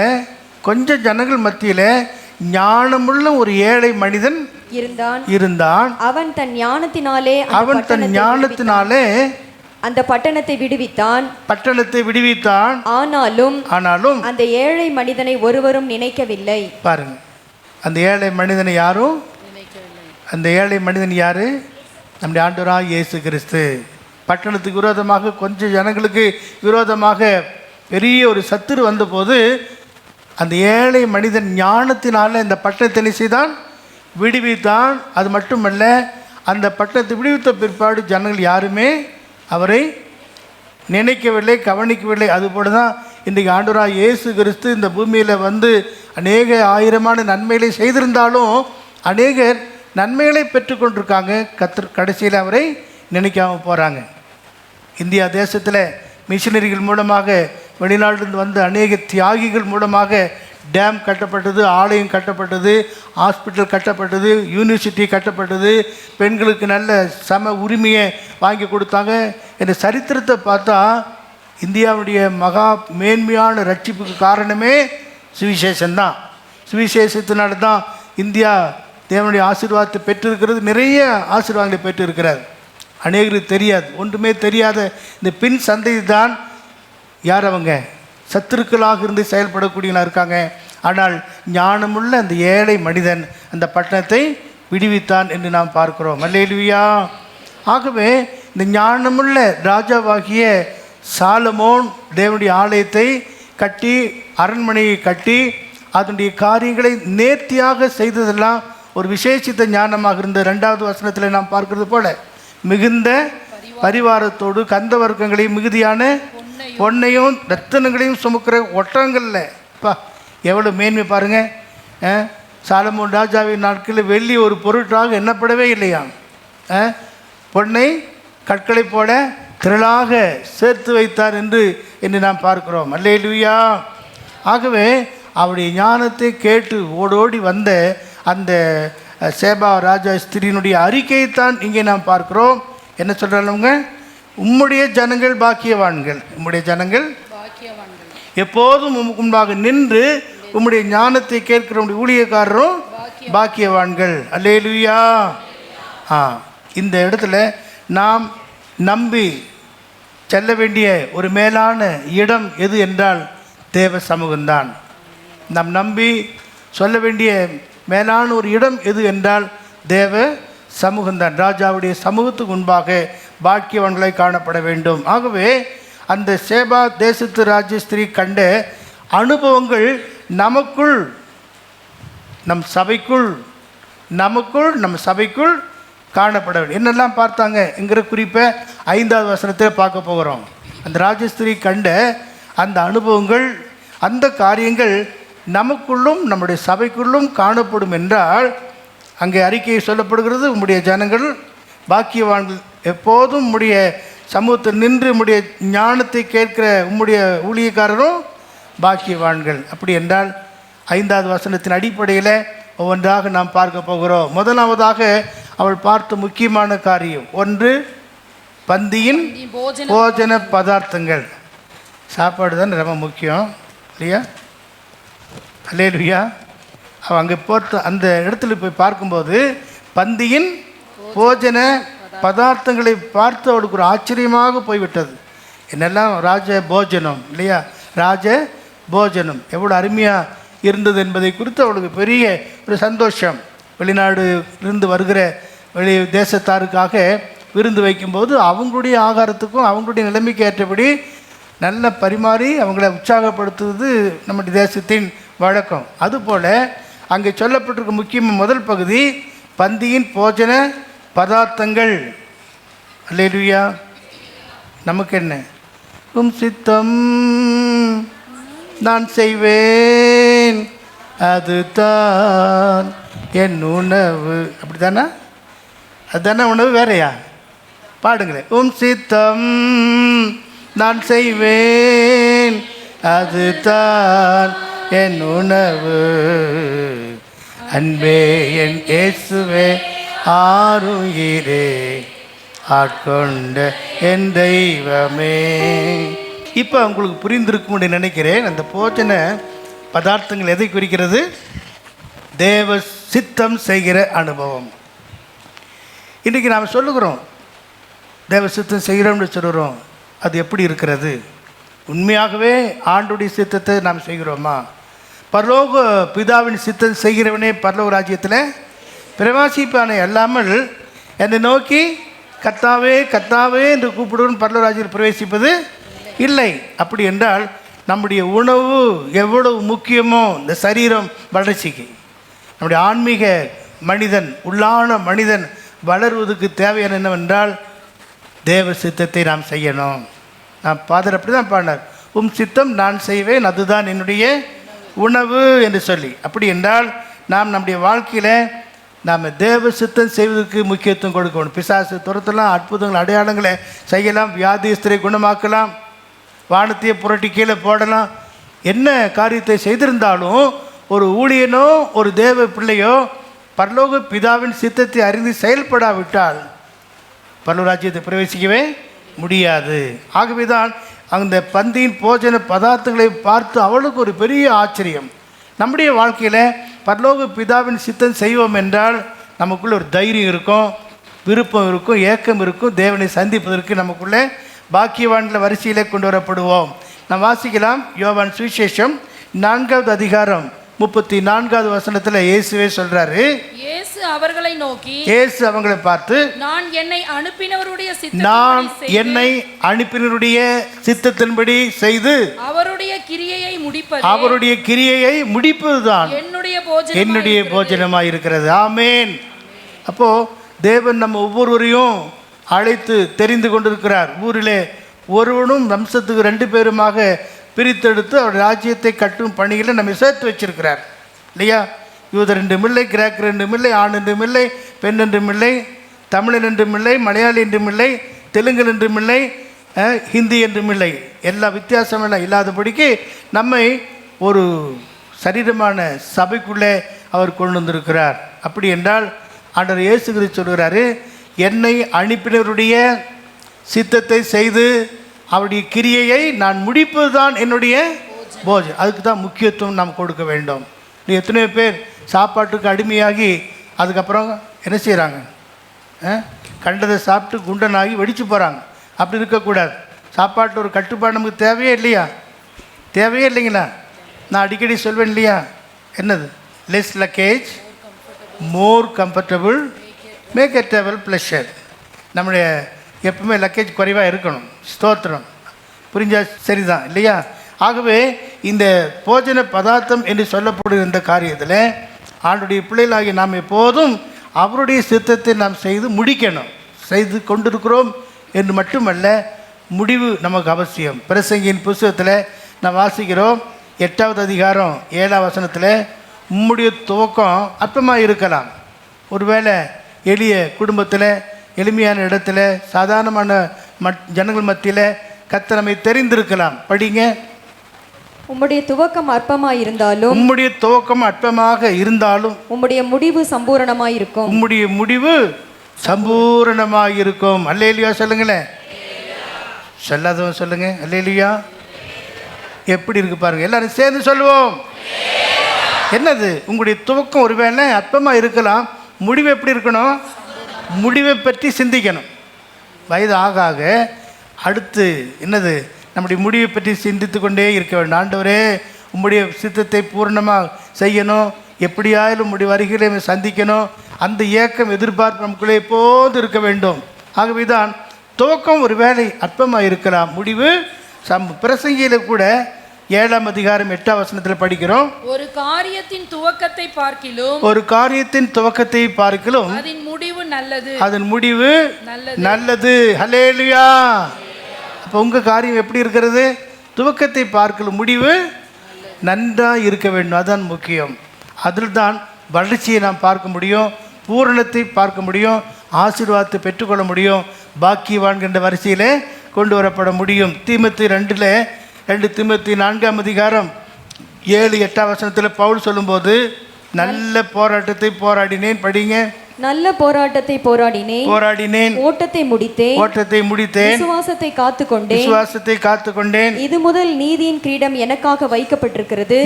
கொஞ்சம் ஜனங்கள் மத்தியில் ஞானமுள்ள ஒரு ஏழை மனிதன் இருந்தான். அவன் தன் ஞானத்தினாலே அந்த பட்டணத்தை விடுவித்தான். ஆனாலும் அந்த ஏழை மனிதனை ஒருவரும் நினைக்கவில்லை. பாருங்க, அந்த ஏழை மனிதனை யாரும் அந்த ஏழை மனிதன் யாரு? நம்முடைய ஆண்டவராகிய இயேசு கிறிஸ்து. பட்டணத்துக்கு விரோதமாக கொஞ்சம் ஜனங்களுக்கு விரோதமாக பெரிய ஒரு சத்துரு வந்தபோது அந்த ஏழை மனிதன் ஞானத்தினால இந்த பட்டணத்தை செய்தான், விடுவித்தான். அது மட்டுமல்ல, அந்த பட்டணத்தை விடுவித்த பிற்பாடு ஜனங்கள் யாருமே அவரை நினைக்கவில்லை, கவனிக்கவில்லை. அதுபோல தான் இன்றைக்கு ஆண்டவராகிய இயேசு கிறிஸ்து இந்த பூமியில் வந்து அநேக ஆயிரமான நன்மைகளை செய்திருந்தாலும் அநேகர் நன்மைகளை பெற்றுக்கொண்டிருக்காங்க. கடைசியில் அவரை நினைக்காமல் போகிறாங்க. இந்தியா தேசத்தில் மிஷினரிகள் மூலமாக, வெளிநாட்டிலிருந்து வந்த அநேக தியாகிகள் மூலமாக டேம் கட்டப்பட்டது, ஆலயம் கட்டப்பட்டது, ஹாஸ்பிட்டல் கட்டப்பட்டது, யூனிவர்சிட்டி கட்டப்பட்டது, பெண்களுக்கு நல்ல சம உரிமையை வாங்கி கொடுத்தாங்க. இந்த சரித்திரத்தை பார்த்தா இந்தியாவுடைய மகா மேன்மையான ரட்சிப்புக்கு காரணமே சுவிசேஷந்தான். சுவிசேஷத்தினால தான் இந்தியா தேவனுடைய ஆசீர்வாதத்தை பெற்றிருக்கிறது. நிறைய ஆசீர்வாதங்களை பெற்றிருக்கிறார். அநேகருக்கு தெரியாது, ஒன்றுமே தெரியாத இந்த பின் சந்ததி தான் யார்? அவங்க சத்துருக்களாக இருந்து செயல்படக்கூடியவர்களாக இருக்காங்க. ஆனால் ஞானமுள்ள அந்த ஏழை மனிதன் அந்த பட்டணத்தை விடுவித்தான் என்று நாம் பார்க்கிறோம். அல்லேலூயா. ஆகவே இந்த ஞானமுள்ள ராஜாவாகிய சாலமோன் தேவனுடைய ஆலயத்தை கட்டி, அரண்மனையை கட்டி, அதனுடைய காரியங்களை நேர்த்தியாக செய்ததெல்லாம் ஒரு விசேஷித்த ஞானமாக இருந்த 2வது வசனத்தில் நாம் பார்க்கிறது போல மிகுந்த பரிவாரத்தோடு கந்த வர்க்கங்களையும் மிகுதியான பொன்னையும் ரத்தனங்களையும் சுமக்கிற ஒட்டங்கள்ல எவ்வளோ மேன்மை பாருங்க. சாலமோன் ராஜாவின் நாட்களில் வெள்ளி ஒரு பொருட்டாக எண்ணப்படவே இல்லையா? பொன்னை கற்களை போல திரளாக சேர்த்து வைத்தார் என்று நாம் பார்க்கிறோம். அல்லேலூயா. ஆகவே அவருடைய ஞானத்தை கேட்டு ஓடோடி வந்த அந்த சேபா ராஜா ஸ்திரீனுடைய அறிக்கையைத்தான் இங்கே நாம் பார்க்கிறோம். என்ன சொல்கிறாங்க? உம்முடைய ஜனங்கள் பாக்கியவான்கள், உம்முடைய ஜனங்கள் எப்போதும் முன்பாக நின்று உம்முடைய ஞானத்தை கேட்கிற உடைய ஊழியக்காரரும் பாக்கியவான்கள். அல்லேலூயா. இந்த இடத்துல நாம் நம்பி செல்ல வேண்டிய ஒரு மேலான இடம் எது என்றால் தேவ சமூகம்தான். நாம் நம்பி சொல்ல வேண்டிய மேலான ஒரு இடம் எது என்றால் தேவ சமூகம்தான். ராஜாவுடைய சமூகத்துக்கு முன்பாக பாக்கியவான்களை காணப்பட வேண்டும். ஆகவே அந்த சேபா தேசத்து ராஜஸ்திரீ கண்ட அனுபவங்கள் நமக்குள், நம் சபைக்குள் காணப்பட வேண்டும். என்னெல்லாம் பார்த்தாங்க என்கிற குறிப்பை 5வது வசனத்தில் பார்க்க போகிறோம். அந்த ராஜஸ்திரீ கண்ட அந்த அனுபவங்கள், அந்த காரியங்கள் நமக்குள்ளும் நம்முடைய சபைக்குள்ளும் காணப்படும் என்றால் அங்கே அறிக்கை சொல்லப்படுகிறது, உம்முடைய ஜனங்கள் பாக்கியவான்கள், எப்போதும் உம்முடைய சமூகத்தில் நின்று உம்முடைய ஞானத்தை கேட்கிற உம்முடைய ஊழியக்காரரும் பாக்கியவான்கள். அப்படி என்றால் 5வது வசனத்தின் அடிப்படையில் ஒவ்வொன்றாக நாம் பார்க்க போகிறோம். முதலாவதாக அவள் பார்த்த முக்கியமான காரியம், ஒன்று பந்தியின் போஜன பதார்த்தங்கள். சாப்பாடு தான் ரொம்ப முக்கியம் இல்லையா? அல்லேலூயா. அவள் அங்கே போட்ட அந்த இடத்துல போய் பார்க்கும்போது பந்தியின் போஜன பதார்த்தங்களை பார்த்து அவளுக்கு ஒரு ஆச்சரியமாக போய்விட்டது. என்னெல்லாம் ராஜ போஜனம் இல்லையா? ராஜ போஜனம் எவ்வளோ அருமையாக இருந்தது என்பதை குறித்து அவளுக்கு பெரிய ஒரு சந்தோஷம். வெளிநாடு இருந்து வருகிற வெளி தேசத்தாருக்காக விருந்து வைக்கும்போது அவங்களுடைய ஆகாரத்துக்கும் அவங்களுடைய நிலைமைக்கு ஏற்றபடி நல்ல பரிமாறி அவங்கள உற்சாகப்படுத்துவது நம்முடைய தேசத்தின் வழக்கம். அதுபோல் அங்கே சொல்லப்பட்டிருக்க முக்கியமாக முதல் பகுதி பந்தியின் போஜன பதார்த்தங்கள். அல்லேலூயா. நமக்கு என்ன? உம் சித்தம் நான் செய்வேன், அதுதான் என் உணவு. அப்படி தானே? அதுதானே உணவு, வேறையா? பாடுங்களேன். உம் சித்தம் நான் செய்வேன், அதுதான் என் உணவு. அன்பே என் இயேசுவே ஆருயிரே ஆட்கொண்ட என் தெய்வமே. இப்போ உங்களுக்கு புரிந்திருக்கும்னு நினைக்கிறேன். அந்த போஜன பதார்த்தங்கள் எதை குறிக்கிறது? தேவ சித்தம் செய்கிற அனுபவம். இன்றைக்கி நாம் சொல்லுகிறோம் தேவ சித்தம் செய்கிறோம்னு சொல்கிறோம். அது எப்படி இருக்கிறது? உண்மையாகவே ஆண்டுடைய சித்தத்தை நாம் செய்கிறோமா? பரலோக பிதாவின் சித்தம் செய்கிறவனே பரலோக ராஜ்யத்தில் பிரவாசிப்பானே அல்லாமல் என்னை நோக்கி கர்த்தாவே கர்த்தாவே என்று கூப்பிடுவன் பரலோக ராஜ்யத்தில் பிரவேசிப்பது இல்லை. அப்படி என்றால் நம்முடைய உணவு எவ்வளவு முக்கியமோ இந்த சரீரம் வளர்ச்சிக்கு, நம்முடைய ஆன்மீக மனிதன் உள்ளான மனிதன் வளர்வதற்கு தேவையான என்னவென்றால் தேவ சித்தத்தை நாம் செய்யணும். நான் பாதர் அப்படி தான் பாடினார், உம் சித்தம் நான் செய்வேன், அதுதான் என்னுடைய உணவு என்று சொல்லி. அப்படி என்றால் நாம் நம்முடைய வாழ்க்கையில் நாம் தேவ சித்தம் செய்வதற்கு முக்கியத்துவம் கொடுக்கணும். பிசாசு துரத்தலாம், அற்புதங்கள் அடையாளங்களை செய்யலாம், வியாதிஸ்தரை குணமாக்கலாம், வானத்தையே புரட்டி கீழே போடலாம். என்ன காரியத்தை செய்திருந்தாலும் ஒரு ஊழியனோ ஒரு தேவ பிள்ளையோ பரலோக பிதாவின் சித்தத்தை அறிந்து செயல்படாவிட்டால் பரலோக ராஜ்யத்தை பிரவேசிக்கவே முடியாது. ஆகவே தான் அந்த பந்தியின் போஜன பதார்த்தங்களை பார்த்து அவளுக்கு ஒரு பெரிய ஆச்சரியம். நம்முடைய வாழ்க்கையில் பரலோக பிதாவின் சித்தம் செய்வோம் என்றால் நமக்குள்ளே ஒரு தைரியம் இருக்கும், விருப்பம் இருக்கும், ஏக்கம் இருக்கும். தேவனை சந்திப்பதற்கு நமக்குள்ளே பாக்கியவான்கள வரிசையிலே கொண்டு வரப்படுவோம். நாம் வாசிக்கலாம். யோவான் சுவிசேஷம் 4வது அதிகாரம் 34வது வசனத்தில் இயேசுவே சொல்றாரு, இயேசு அவர்களை நோக்கி, இயேசு அவங்களை பார்த்து, நான் என்னை அனுப்பினவருடைய சித்தத்தின்படி செய்து அவருடைய கிரியையை முடிப்பதுதான் என்னுடைய போஜனமாய் இருக்கிறது. ஆமேன். அப்போ தேவன் நம்ம ஒவ்வொருவரையும் அழைத்து தெரிந்து கொண்டிருக்கிறார். ஊரிலே ஒருவனும் வம்சத்துக்கு 2 பேருமாக பிரித்தெடுத்து அவர் ராஜ்யத்தை கட்டும் பணிகளை நம்ம சேர்த்து வச்சிருக்கிறார் இல்லையா? யூதர் என்றும் இல்லை, கிரேக்கர் என்றும் இல்லை, ஆண் என்றும் இல்லை, பெண் என்றும் இல்லை, தமிழன் என்றும் இல்லை, மலையாளி என்றும் இல்லை, தெலுங்கு என்றும் இல்லை, ஹிந்தி என்றும் இல்லை. எல்லா வித்தியாசமெல்லாம் இல்லாதபடிக்கு நம்மை ஒரு சரீரமான சபைக்குள்ளே அவர் கொண்டு வந்திருக்கிறார். அப்படி என்றால் ஆண்டவர் இயேசு கிறிஸ்து சொல்கிறாரு, என்னை அனுப்பினவருடைய சித்தத்தை செய்து அவருடைய கிரியையை நான் முடிப்பது தான் என்னுடைய போஜனம். அதுக்கு தான் முக்கியத்துவம் நாம் கொடுக்க வேண்டும். நீ எத்தனையோ பேர் சாப்பாட்டுக்கு அடிமையாகி அதுக்கப்புறம் என்ன செய்கிறாங்க? கண்டதை சாப்பிட்டு குண்டனாகி வெடிச்சு போகிறாங்க. அப்படி இருக்கக்கூடாது. சாப்பாட்டு ஒரு கட்டுப்பாடு நமக்கு தேவையே இல்லையா? தேவையே இல்லைங்களா? நான் அடிக்கடி சொல்வேன் இல்லையா? என்னது? Less luggage more comfortable make a table pleasure. நம்முடைய எப்பவுமே லக்கேஜ் குறைவாக இருக்கணும். ஸ்தோத்திரம். புரிஞ்சால் சரிதான் இல்லையா? ஆகவே இந்த போஜன பதார்த்தம் என்று சொல்லப்படுகிற இந்த காரியத்தில் ஆண்டுடைய பிள்ளைகளாகி நாம் எப்போதும் அவருடைய சித்தத்தை நாம் செய்து முடிக்கணும். செய்து கொண்டிருக்கிறோம் என்று மட்டுமல்ல, முடிவு நமக்கு அவசியம். பிரசங்கியின் புஸ்தகத்தில் நாம் வாசிக்கிறோம், 8வது அதிகாரம் 7ஆம் வசனத்தில் உம்முடைய துவக்கம் அற்பமாக இருக்கலாம். ஒருவேளை எளிய குடும்பத்தில், எளிமையான இடத்துல, சாதாரணமான ஜனங்கள் மத்தியில் கர்த்தர் நம்மை தெரிந்திருக்கலாம். படிங்க. உம்முடைய துவக்கம் அற்பமாய் இருந்தாலும், உம்முடைய துவக்கம் அற்பமாக இருந்தாலும், உம்முடைய முடிவு சம்பூரணமாய் இருக்கும். உம்முடைய முடிவு சம்பூரணமாக இருக்கும். அல்லேலூயா சொல்லுங்களேன். சொல்லாதவன் சொல்லுங்க அல்லேலூயா. எப்படி இருக்கு பாருங்க, எல்லாரும் சேர்ந்து சொல்லுவோம். என்னது? உங்களுடைய துவக்கம் ஒருவேளை அற்பமாக இருக்கலாம், முடிவு எப்படி இருக்கணும்? முடிவை பற்றி சிந்திக்கணும். வயது ஆக ஆக அடுத்து என்னது? நம்முடைய முடிவை பற்றி சிந்தித்து கொண்டே இருக்க வேண்டும். ஆண்டவரே, உம்முடைய சித்தத்தை பூரணமாக செய்யணும், எப்படியாயிலும் உம்முடைய வருகைகளை சந்திக்கணும், அந்த ஏக்கம் எதிர்பார்ப்பு நமக்குள்ளே எப்போது இருக்க வேண்டும். ஆகவே தான் துவக்கம் ஒரு வேலை அற்பமாக இருக்கலாம், முடிவு பிரசங்கியில் கூட 7ஆம் அதிகாரம் 8ஆம் வசனத்தில் படிக்கிறோம். ஒரு காரியத்தின் துவக்கத்தை பார்க்கிலும், ஒரு காரியத்தின் துவக்கத்தை பார்க்கிலும் அதன் முடிவு நல்லது, அதன் முடிவு நல்லது. ஹல்லேலூயா. அப்போ உங்கள் காரியம் எப்படி இருக்கிறது? துவக்கத்தை பார்க்கலும் முடிவு நன்றாக இருக்க வேண்டும். அதுதான் முக்கியம். அதில் தான் வளர்ச்சியை நாம் பார்க்க முடியும், பூரணத்தை பார்க்க முடியும், ஆசீர்வாதத்தை பெற்றுக்கொள்ள முடியும், பாக்கியவான்கின்ற வரிசையில் கொண்டு வரப்பட முடியும். தீமோத்தேயு 2 தீமோத்தேயு 4ஆம் அதிகாரம் 7-8ஆம் வசனத்தில் பவுல் சொல்லும்போது, நல்ல போராட்டத்தை போராடினேன். படிங்க. நல்ல போராட்டத்தை போராடினேன், ஓட்டத்தை முடித்தேன், விசுவாசத்தை காத்துக்கொண்டேன். இது முதல் நீதியின் கிரீடம் எனக்காக வைக்கப்பட்டிருக்கிறது.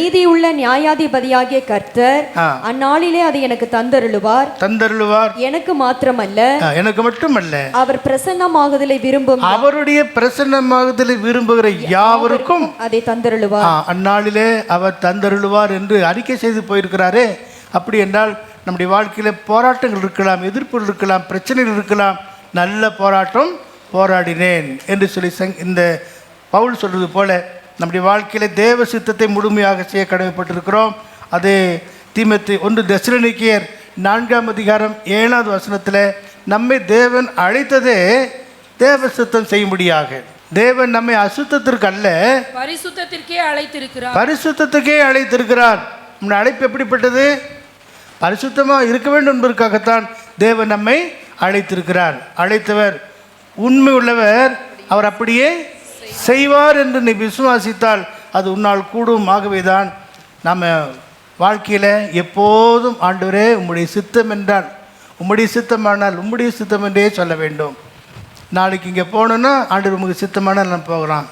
நீதியுள்ள நியாயாதிபதியாகிய கர்த்தர் அந்நாளிலே அதை எனக்கு தந்தருளுவார். எனக்கு மட்டுமல்ல, அவர் பிரசன்னமாகுதலை விரும்பும், அவருடைய பிரசன்னமாகுதலை விரும்புகிற யாவருக்கும் அதை தந்தருளுவார். அந்நாளிலே அவர் தந்தருளுவார் என்று அறிக்கை செய்து போயிருக்கிறாரே. அப்படி என்றால் நம்முடைய வாழ்க்கையில் போராட்டங்கள் இருக்கலாம், எதிர்ப்புகள் இருக்கலாம், பிரச்சனைகள் இருக்கலாம். நல்ல போராட்டம் போராடினேன் என்று சொல்லி இந்த பவுல் சொல்வது போல நம்முடைய வாழ்க்கையில் தேவ சித்தத்தை முழுமையாக செய்ய கடமைப்பட்டிருக்கிறோம். அது தீமோத்தேயு 1 தெசலோனிக்கேயர் 4ஆம் அதிகாரம் 7ஆவது வசனத்தில் நம்மை தேவன் அழைத்ததே தேவ சித்தம் செய்யும்படியாக. தேவன் நம்மை அசுத்தத்திற்கு அல்ல, பரிசுத்தத்துக்கே அழைத்திருக்கிறார். நம்முடைய அழைப்பு எப்படிப்பட்டது? பரிசுத்தமாக இருக்க வேண்டும் என்பதற்காகத்தான் தேவன் நம்மை அழைத்திருக்கிறார். அழைத்தவர் உண்மை உள்ளவர், அவர் அப்படியே செய்வார் என்று நீ விசுவாசித்தால் அது உன்னால் கூடும். ஆகவே தான் நம்ம வாழ்க்கையில் எப்போதும் ஆண்டவரே உம்முடைய சித்தம் என்றால், உம்முடைய சித்தமானால் உம்முடைய சித்தம் என்றே சொல்ல வேண்டும். நாளைக்கு இங்கே போகணுன்னா ஆண்டவர் உமக்கு சித்தமானால் நம்ம போகலாம்,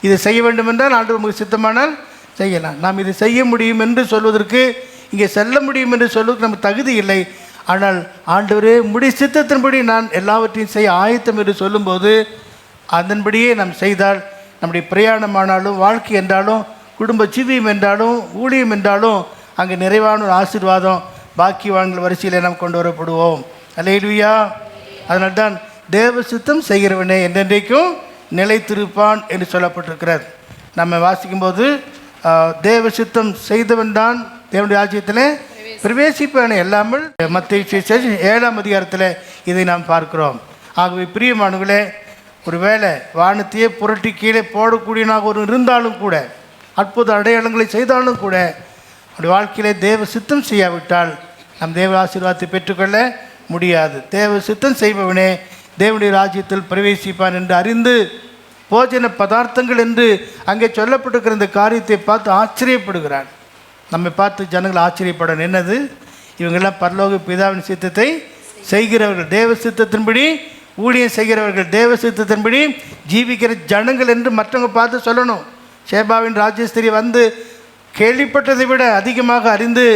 இதை செய்ய வேண்டும் என்றால் ஆண்டவர் உமக்கு சித்தமானால் செய்யலாம். நாம் இதை செய்ய முடியும் என்று சொல்வதற்கு, இங்கே செல்ல முடியும் என்று சொல்வதற்கு நமக்கு தகுதி இல்லை. ஆனால் ஆண்டவரே உம்முடைய சித்தத்தின்படி நான் எல்லாவற்றையும் செய்ய ஆயத்தம் என்று சொல்லும்போது அதன்படியே நாம் செய்தால் நம்முடைய பிரயாணமானாலும், வாழ்க்கை என்றாலும், குடும்ப ஜீவியம் என்றாலும், ஊழியம் என்றாலும் அங்கே நிறைவான ஒரு ஆசீர்வாதம் பாக்கியவான்கள் வரிசையில் நாம் கொண்டு வரப்படுவோம். அல்லேலூயா. அதனால்தான் தேவ சித்தம் செய்கிறவனே என்றென்றைக்கும் நிலைத்திருப்பான் என்று சொல்லப்பட்டிருக்கிறது. நம்ம வாசிக்கும்போது தேவ சித்தம் செய்தவன் தான் தேவனுடைய ராஜ்யத்தில் பிரவேசிப்பான எல்லாமல் மத்தேயு 7ஆம் அதிகாரத்தில் இதை நாம் பார்க்கிறோம். ஆகவே பிரியமானவர்களே, ஒருவேளை வானத்தையே புரட்டி கீழே போடக்கூடியனாக ஒரு இருந்தாலும் கூட, அற்புத அடையாளங்களை செய்தாலும் கூட, அப்படி வாழ்க்கையிலே தேவ சித்தம் செய்யாவிட்டால் நம் தேவ ஆசீர்வாதத்தை பெற்றுக்கொள்ள முடியாது. தேவ சித்தம் செய்பவனே தேவனுடைய ராஜ்யத்தில் பிரவேசிப்பான் என்று அறிந்து, போஜன பதார்த்தங்கள் என்று அங்கே சொல்லப்பட்டிருக்கிற இந்த காரியத்தை பார்த்து ஆச்சரியப்படுகிறான். நம்மை பார்த்து ஜனங்கள் ஆச்சரியப்படணும். என்னது? இவங்கெல்லாம் பரலோக பிதாவின் சித்தத்தை செய்கிறவர்கள், தேவ சித்தத்தின்படி ஊழியம் செய்கிறவர்கள், தேவ சித்தத்தின்படி ஜீவிக்கிற ஜனங்கள் என்று மற்றவங்க பார்த்து சொல்லணும். ஷேபாவின் ராஜஸ்திரி வந்து கேள்விப்பட்டதை விட அதிகமாக அறிந்து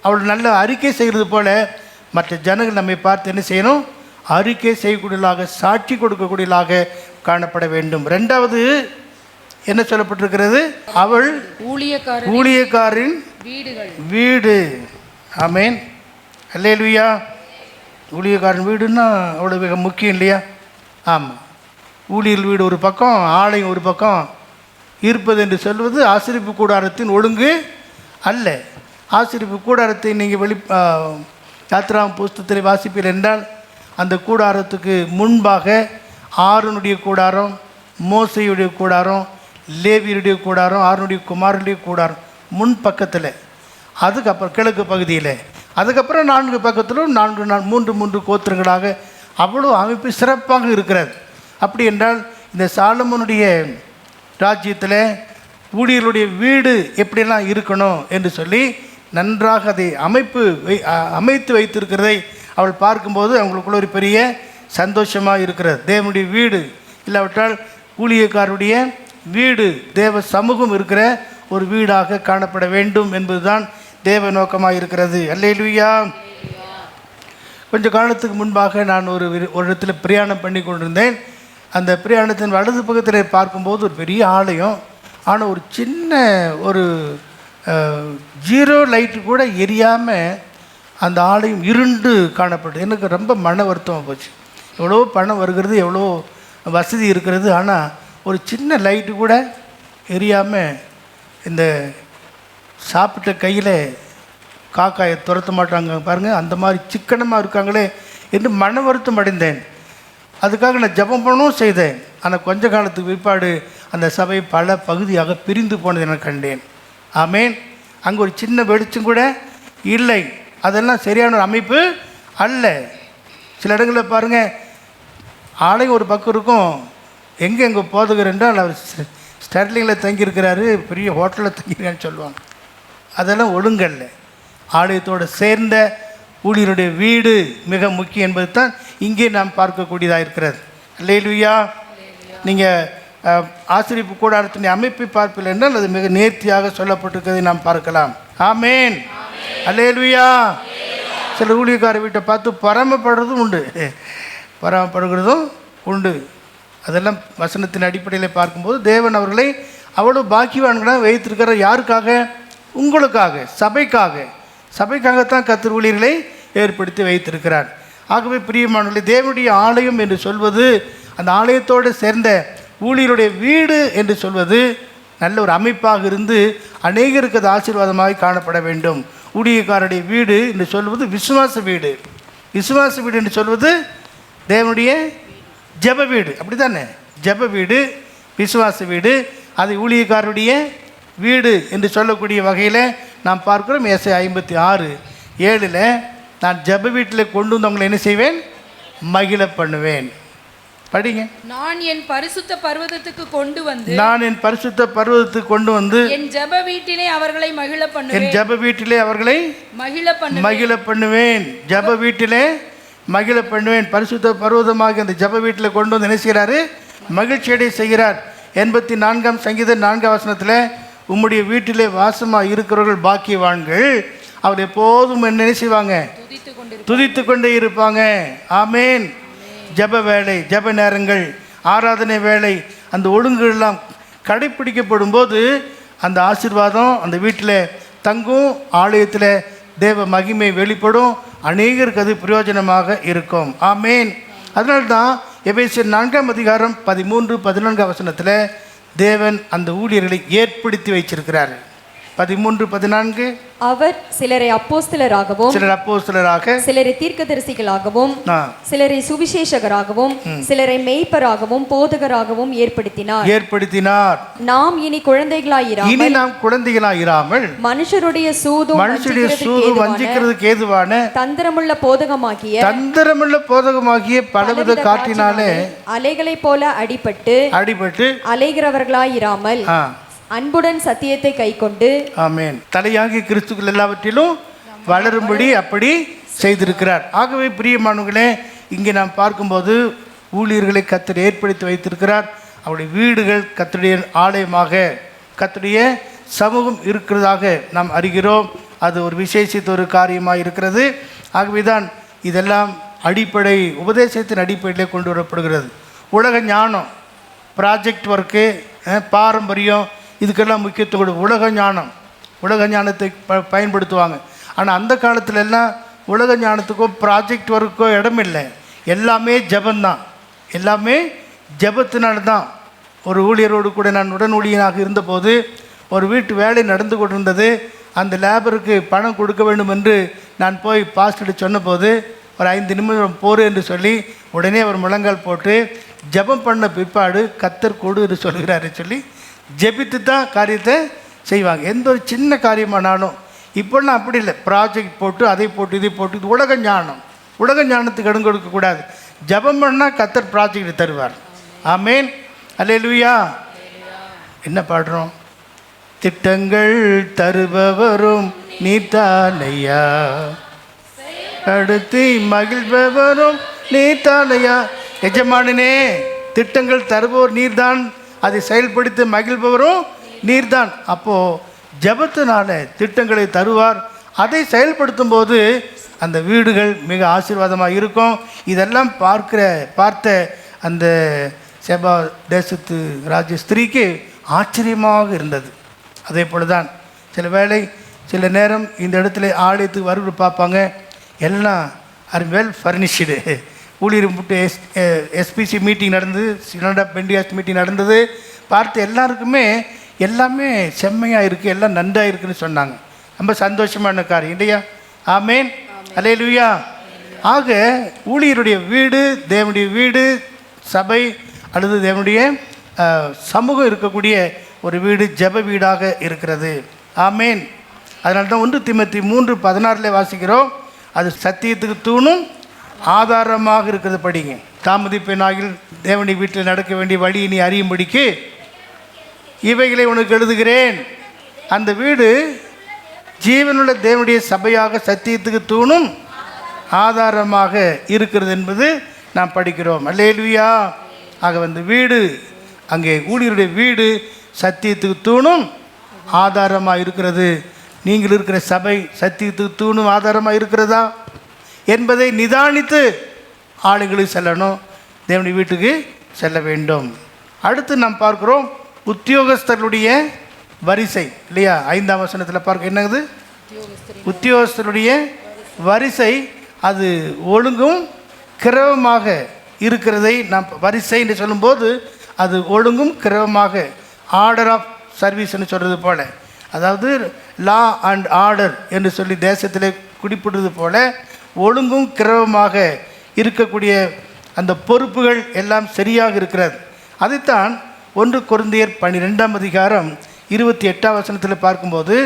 அவள் நல்ல அறிக்கை செய்கிறது போல மற்ற ஜனங்கள் நம்மை பார்த்து என்ன செய்யணும்? அறிக்கை செய்யக்கூடியதாக, சாட்சி கொடுக்கக்கூடியதாக காணப்பட வேண்டும். 2வது என்ன சொல்லப்பட்டிருக்கிறது? அவள் ஊழியக்காரின் வீடு. ஆமேன். அல்லேலூயா. ஊழியக்காரன் வீடுன்னா அவ்வளோ மிக முக்கியம் இல்லையா? ஆமாம். ஊழியர் வீடு ஒரு பக்கம், ஆலயம் ஒரு பக்கம் இருப்பது என்று சொல்வது ஆசரிப்பு கூடாரத்தின் ஒழுங்கு அல்ல. ஆசரிப்பு கூடாரத்தை நீங்கள் யாத்திராம் புஸ்தகத்தில் வாசிப்பீர்கள் என்றால் அந்த கூடாரத்துக்கு முன்பாக ஆரோனுடைய கூடாரம், மோசையுடைய கூடாரம், லேவியருடைய கூடாரம், ஆரோனுடைய குமாரனுடைய கூடாரம் முன் பக்கத்தில், அதுக்கப்புறம் கிழக்கு பகுதியில், அதுக்கப்புறம் 4 பக்கத்திலும் 3 கோத்திரங்களாக அவ்வளோ அமைப்பு சிறப்பாக இருக்கிறது. அப்படி என்றால் இந்த சாலமோனுடைய ராஜ்யத்தில் ஊழியர்களுடைய வீடு எப்படியெல்லாம் இருக்கணும் என்று சொல்லி நன்றாக அதை அமைத்து வைத்திருக்கிறதை அவள் பார்க்கும்போது அவங்களுக்குள்ள ஒரு பெரிய சந்தோஷமாக இருக்கிறது. தேவனுடைய வீடு இல்லாவிட்டால் ஊழியக்காரருடைய வீடு தேவ சமூகம் இருக்கிற ஒரு வீடாக காணப்பட வேண்டும் என்பதுதான் தேவ நோக்கமாக இருக்கிறது. அல்லேலூயா. கொஞ்சம் காலத்துக்கு முன்பாக நான் ஒரு இடத்துல பிரயாணம் பண்ணி கொண்டிருந்தேன். அந்த பிரயாணத்தின் வலது பக்கத்தில் பார்க்கும்போது ஒரு பெரிய ஆலயம், ஆனால் ஒரு சின்ன ஒரு 0 லைட்டு கூட எரியாமல் அந்த ஆலயம் இருண்டு காணப்படுது. எனக்கு ரொம்ப மன வருத்தமாக போச்சு. எவ்வளோ பணம் வருகிறது, எவ்வளோ வசதி இருக்கிறது, ஆனால் ஒரு சின்ன லைட்டு கூட எரியாமல் இந்த சாப்பிட்ட கையில் காக்காயை துரத்த மாட்டாங்க பாருங்கள், அந்த மாதிரி சிக்கனமாக இருக்காங்களே என்று மன வருத்தம் அடைந்தேன். அதுக்காக நான் ஜெபம் பண்ணவும் செய்தேன். ஆனால் கொஞ்ச காலத்துக்கு பிற்பாடு அந்த சபை பல பகுதியாக பிரிந்து போனதை நான் கண்டேன். ஆமேன். அங்கே ஒரு சின்ன வெளிச்சம் கூட இல்லை. அதெல்லாம் சரியான ஒரு அமைப்பு அல்ல. சில இடங்களில் பாருங்கள், ஆலயம் ஒரு பக்கம் இருக்கும், எங்கே போதுகிற என்றால் அவர் ஸ்டெர்லிங்கில் தங்கியிருக்கிறாரு, பெரிய ஹோட்டலில் தங்கியிருக்கான்னு சொல்லுவாங்க. அதெல்லாம் ஒழுங்கல்ல. ஆலயத்தோடு சேர்ந்த ஊழியருடைய வீடு மிக முக்கியம் என்பது தான் இங்கே நாம் பார்க்கக்கூடியதாக இருக்கிறது. அல்லேலூயா. நீங்கள் ஆசிரியப்பு கூடாரத்தின் அமைப்பை பார்ப்பில் என்றால் அது மிக நேர்த்தியாக சொல்லப்பட்டிருக்கிறதை நாம் பார்க்கலாம். ஆமேன். அல்லேலூயா. சில ஊழியக்கார வீட்டை பார்த்து பரமப்படுறதும் உண்டு, பரமப்படுகிறதும் உண்டு. அதெல்லாம் வசனத்தின் அடிப்படையில் பார்க்கும்போது தேவன் அவர்களை அவ்வளோ பாக்கியவான்களாக வைத்திருக்கிற யாருக்காக? உங்களுக்காக, சபைக்காகத்தான் கர்த்தர் ஊழியர்களை ஏற்படுத்தி வைத்திருக்கிறார். ஆகவே பிரியமானவர்களே, தேவனுடைய ஆலயம் என்று சொல்வது, அந்த ஆலயத்தோடு சேர்ந்த ஊழியருடைய வீடு என்று சொல்வது நல்ல ஒரு அமைப்பாக இருந்து அநேகருக்கு அது ஆசீர்வாதமாக காணப்பட வேண்டும். ஊழியக்காரருடைய வீடு என்று சொல்வது விசுவாச வீடு, விசுவாச வீடு என்று சொல்வது தேவனுடைய ஜெப வீடு. அப்படி தானே? ஜெப வீடு, விசுவாச வீடு, அது ஊழியக்காரருடைய வீடு என்று சொல்லக்கூடிய வகையில் நாம் பார்க்கிறோம். ஏசாயா 56:7 நான் ஜெப வீட்டில் கொண்டு வந்தவங்களை என்ன செய்வேன்? மகிழ பண்ணுவேன். படிங்க. நான் என் பரிசுத்த பர்வதத்துக்கு கொண்டு வந்து என் ஜெப வீட்டிலே அவர்களை மகிழ பண்ணுவேன். என் ஜெப வீட்டிலே அவர்களை மகிழ பண்ணுவேன். ஜெப வீட்டிலே மகிழ பண்ணுவேன். பரிசுத்த பர்வதமாக அந்த ஜெப வீட்டில் கொண்டு வந்து என்ன செய்கிறாரு? மகிழ்ச்சியடை செய்கிறார். 84ஆம் சங்கீதம் 4ஆம் வசனத்தில் உம்முடைய வீட்டிலே வாசமாக இருக்கிறவர்கள் பாக்கியவான்கள், அவர் எப்போதும் என்ன செய்வாங்க? துதித்து கொண்டே இருப்பாங்க. ஆமேன். ஜெப வேலை, ஜெப நேரங்கள், ஆராதனை வேலை, அந்த ஒழுங்குகளெல்லாம் கடைப்பிடிக்கப்படும் போது அந்த ஆசீர்வாதம் அந்த வீட்டில் தங்கும், ஆலயத்தில் தேவ மகிமை வெளிப்படும், அநேகருக்கு அது பிரயோஜனமாக இருக்கும். ஆமேன். அதனால்தான் எபேசியர் 4ஆம் அதிகாரம் 13-14 வசனத்தில் தேவன் அந்த ஊழியர்களை ஏற்படுத்தி வைச்சிருக்கிறார். 13-14 அவர் சிலரை அப்போஸ்தலராகவும், சிலரை தீர்க்கதரிசிகளாகவும், சிலரை சுவிசேஷகராகவும், சிலரை மேய்ப்பராகவும் போதகராகவும் ஏற்படுத்தினார். நாம் இனி குழந்தைகளாயிராமல் மனுஷருடைய சூதும் வஞ்சிக்கிறதுக்கு ஏதுவான தந்திரமுள்ள போதகமாகிய பலவித காற்றினாலே அலைகளைப் போல அடிபட்டு அலைகிறவர்களாயிராமல் அன்புடன் சத்தியத்தை கைக்கொண்டு ஆமென் தலையாகிய கிறிஸ்துக்கள் எல்லாவற்றிலும் வளரும்படி அப்படி செய்திருக்கிறார். ஆகவே பிரியமானவர்களே, இங்கே நாம் பார்க்கும்போது ஊழியர்களை கர்த்தர் ஏற்படுத்தி வைத்திருக்கிறார். அவருடைய வீடுகள் கர்த்தருடைய ஆலயமாக, கர்த்தருடைய சமூகம் இருக்கிறதாக நாம் அறிகிறோம். அது ஒரு விசேஷித்த ஒரு காரியமாக இருக்கிறது. ஆகவே தான் இதெல்லாம் அடிப்படை உபதேசத்தின் அடிப்படையிலே கொண்டு வரப்படுகிறது. உலக ஞானம், ப்ராஜெக்ட் ஒர்க்கு, பாரம்பரியம், இதுக்கெல்லாம் முக்கியத்துவம் கொடு. உலக ஞானத்தை பயன்படுத்துவாங்க. ஆனால் அந்த காலத்துல எல்லாம் உலக ஞானத்துக்கோ ப்ராஜெக்ட் ஒர்க்கோ இடமில்லை. எல்லாமே ஜபந்தான், எல்லாமே ஜபத்தினால்தான். ஒரு ஊழியரோடு கூட நான் உடன் ஊழியனாக இருந்தபோது ஒரு வீட்டு வேலை நடந்து கொண்டிருந்தது. அந்த லேபருக்கு பணம் கொடுக்க வேண்டும் என்று நான் போய் பாஸ்டர்கிட்ட சொன்னபோது ஒரு 5 நிமிடம் போரு என்று சொல்லி உடனே அவர் முழங்கால் போட்டு ஜபம் பண்ண பிற்பாடு கர்த்தர் கொடு என்று சொல்கிறாரு சொல்லி ஜெபித்து தான் காரியத்தை செய்வாங்க. எந்த ஒரு சின்ன காரியமானாலும். இப்போல்லாம் அப்படி இல்லை, ப்ராஜெக்ட் போட்டு அதை போட்டு இதை போட்டு. இது உலக ஞானம். உலக ஞானத்துக்கு இடம் கொடுக்கக்கூடாது. ஜெபம் பண்ணால் கர்த்தர் ப்ராஜெக்ட் தருவார். ஆமேன், அல்லேலூயா. என்ன பாடுறோம்? திட்டங்கள் தருபவரும் நீதானையா, அடுத்து மகிழ்பவரும் நீதானையா. எஜமானனே, திட்டங்கள் தருபவர் நீர்தான், அதை செயல்படுத்தி மகிழ்பவரும் நீர்தான். அப்போது ஜெபத்தினால திட்டங்களை தருவார். அதை செயல்படுத்தும் போது அந்த வீடுகள் மிக ஆசீர்வாதமாக இருக்கும். இதெல்லாம் பார்த்த அந்த செபா தேசத்து ராஜ ஸ்திரீக்கு ஆச்சரியமாக இருந்தது. அதே போல தான் சில நேரம் இந்த இடத்துல ஆலயத்துக்கு வருவது பார்ப்பாங்க, எல்லாம் ஆர் வெல் ஃபர்னிஷ்டு. ஊழியர் முட்டு எஸ்பிசி மீட்டிங் நடந்தது, சினட் ஆஃப் பெண்டிகாஸ்ட் மீட்டிங் நடந்தது. பார்த்து எல்லாருக்குமே எல்லாமே செம்மையாக இருக்குது, எல்லாம் நன்றாக இருக்குதுன்னு சொன்னாங்க. ரொம்ப சந்தோஷமான காரியம் இல்லையா? ஆமேன், அல்லேலூயா. ஆக ஊழியருடைய வீடு, தேவனுடைய வீடு, சபை அல்லது தேவனுடைய சமூகம் இருக்கக்கூடிய ஒரு வீடு ஜெப வீடாக இருக்கிறது. ஆமேன். அதனால தான் 1 தீமோத்தேயு 3:16 வாசிக்கிறோம், அது சத்தியத்துக்கு தூணும் ஆதாரமாக இருக்கிறது. படிங்க. தாமதிப்பேனாகில் தேவனுடைய வீட்டில் நடக்க வேண்டிய வழி நீ அறியும்படிக்கு இவைகளை உனக்கு எழுதுகிறேன். அந்த வீடு ஜீவனுள்ள தேவனுடைய சபையாக சத்தியத்துக்கு தூணும் ஆதாரமாக இருக்கிறது என்பது நாம் படிக்கிறோம். அல்லேலூயா. ஆக அந்த வீடு, அங்கே ஊழியருடைய வீடு சத்தியத்துக்கு தூணும் ஆதாரமாக இருக்கிறது. நீங்கள் இருக்கிற சபை சத்தியத்துக்கு தூணும் ஆதாரமாக இருக்கிறதா என்பதை நிதானித்து ஆளுங்களுக்கு செல்லணும், தேவனுடைய வீட்டுக்கு செல்ல வேண்டும். அடுத்து நாம் பார்க்கிறோம் உத்தியோகஸ்தர்களுடைய வரிசை இல்லையா? 5ஆம் வசனத்தில் பார்க்க என்னது? உத்தியோகஸ்தருடைய வரிசை அது ஒழுங்கும் கிரமமாக இருக்கிறதை நாம் வரிசை என்று சொல்லும்போது அது ஒழுங்கும் கிரமமாக, ஆர்டர் ஆஃப் சர்வீஸ்ன்னு சொல்கிறது போல, அதாவது லா அண்ட் ஆர்டர் என்று சொல்லி தேசத்தில் குறிப்பிடுறது போல ஒழுங்கும் கிரமமாக இருக்கக்கூடிய அந்த பொறுப்புகள் எல்லாம் சரியாக இருக்கிறது. அதைத்தான் 1 கொரிந்தியர் 12ஆம் அதிகாரம் 28ஆம் வசனத்தில் பார்க்கும்போது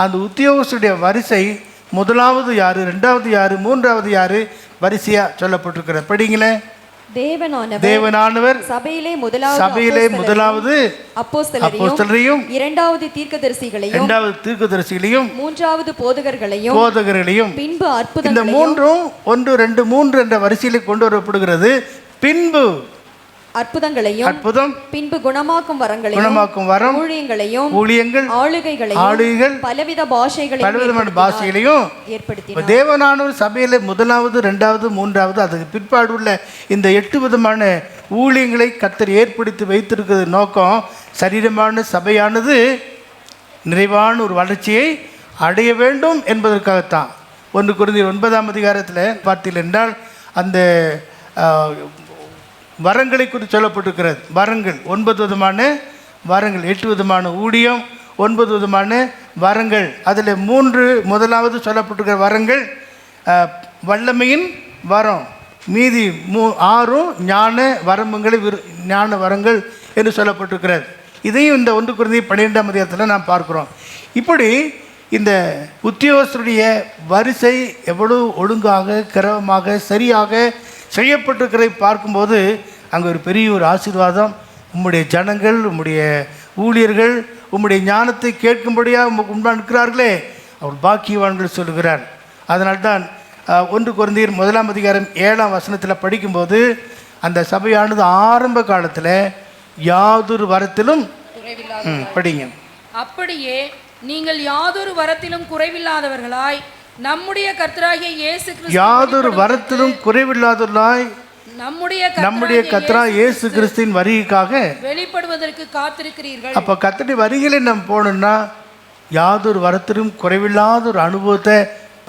அந்த உத்தியோகஸ்தருடைய வரிசை முதலாவது யார், 2வது யார், 3வது யார் வரிசையாக சொல்லப்பட்டிருக்கிறது. படிங்களேன். தேவனானவர் சபையிலே முதலாவது அப்போஸ்தலரையும், 2வது தீர்க்கதரிசிகளையும், 3வது போதகர்களையும், பின்பு அற்புதங்களையும். இந்த மூன்றும் 1, 2, 3 என்ற வரிசையிலே கொண்டு வரப்படுகிறது. பின்பு அற்புதம், பின்பு குணமாக்கும் வரம், ஊழியங்கள், ஆளுகைகள், பலவிதமான பாஷைகளையும் ஏற்படுத்தி தேவனானவர் சபையில 1வது, 2வது, 3வது அதுக்கு பிற்பாடு உள்ள இந்த 8 விதமான ஊழியங்களை கர்த்தர் ஏற்படுத்தி வைத்திருக்கிறது. நோக்கம் சரீரமான சபையானது நிறைவான ஒரு வளர்ச்சியை அடைய வேண்டும் என்பதற்காகத்தான். 1 கொரிந்தியர் 9ஆம் அதிகாரத்தில் பார்த்தீர்கள் என்றால் அந்த வரங்களை குறித்து சொல்லப்பட்டிருக்கிறது. வரங்கள் 9 விதமான வரங்கள், 8 விதமான ஊழியம், 9 விதமான வரங்கள். அதில் 3 முதலாவது சொல்லப்பட்டிருக்கிற வரங்கள் வல்லமையின் வரம், மீதி 6 ஞான வரம்புகளை ஞான வரங்கள் என்று சொல்லப்பட்டிருக்கிறது. இதையும் இந்த 1 கொரிந்தியர் 12ஆம் அதிகாரத்தில் நாம் பார்க்குறோம். இப்படி இந்த உத்தியோகஸ்தருடைய வரிசை எவ்வளவு ஒழுங்காக கிரமமாக சரியாக செய்யப்பட்டிருக்கிறதை பார்க்கும்போது அங்கே ஒரு பெரிய ஒரு ஆசீர்வாதம். உம்முடைய ஜனங்கள், உம்முடைய ஊழியர்கள் உம்முடைய ஞானத்தை கேட்கும்படியாக உண்மையாக இருக்கிறார்களே, அவர் பாக்கியவான்கள் சொல்லுகிறார். அதனால்தான் 1 கொரிந்தியர் 1ஆம் அதிகாரம் 7ஆம் வசனத்தில் படிக்கும்போது அந்த சபையானது ஆரம்ப காலத்தில் யாதொரு வரத்திலும் படிங்க. அப்படியே நீங்கள் யாதொரு வரத்திலும் குறைவில்லாதவர்களாய் நம்முடைய கர்த்தராகிய இயேசு கிறிஸ்து யாதொரு வரத்திலும் குறைவில்லாதவர்களாய் நம்முடைய கர்த்தராகிய இயேசு கிறிஸ்துவின் வருகைக்காக வெளிப்படுவதற்கு காத்திருக்கிறீர்கள். அப்போ கர்த்தருடைய வருகையில நம்ம போகணும்னா யாதொரு வரத்திலும் குறைவில்லாத ஒரு அனுபவத்தை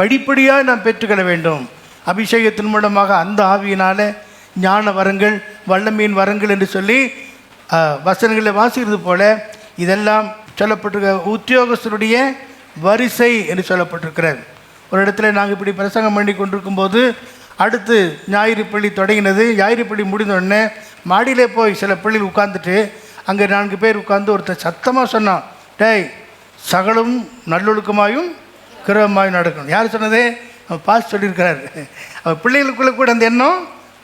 படிப்படியாக நாம் பெற்றுக்கொள்ள வேண்டும். அபிஷேகத்தின் மூலமாக அந்த ஆவியினால ஞான வரங்கள், வல்லமையின் வரங்கள் என்று சொல்லி வசனங்களை வாசிக்கிறது போல இதெல்லாம் சொல்லப்பட்டிருக்க உத்தியோகஸ்தருடைய வரிசை என்று சொல்லப்பட்டிருக்கிறது. ஒரு இடத்துல நாங்கள் இப்படி பிரசங்கம் பண்ணி கொண்டிருக்கும்போது அடுத்து ஞாயிறு பள்ளி தொடங்கினது. ஞாயிறு பள்ளி முடிந்தோடனே மாடியிலே போய் சில பள்ளியில் உட்கார்ந்துட்டு அங்கே 4 பேர் உட்கார்ந்து ஒருத்தர் சத்தமாக சொன்னான், டேய் சகலும் நல்லொழுக்கமாயும் கிரமமாயும் நடக்கணும். யார் சொன்னதே? அவன் பாஸ் சொல்லியிருக்கிறாரு. அவன் பிள்ளைகளுக்குள்ளே கூட அந்த எண்ணம்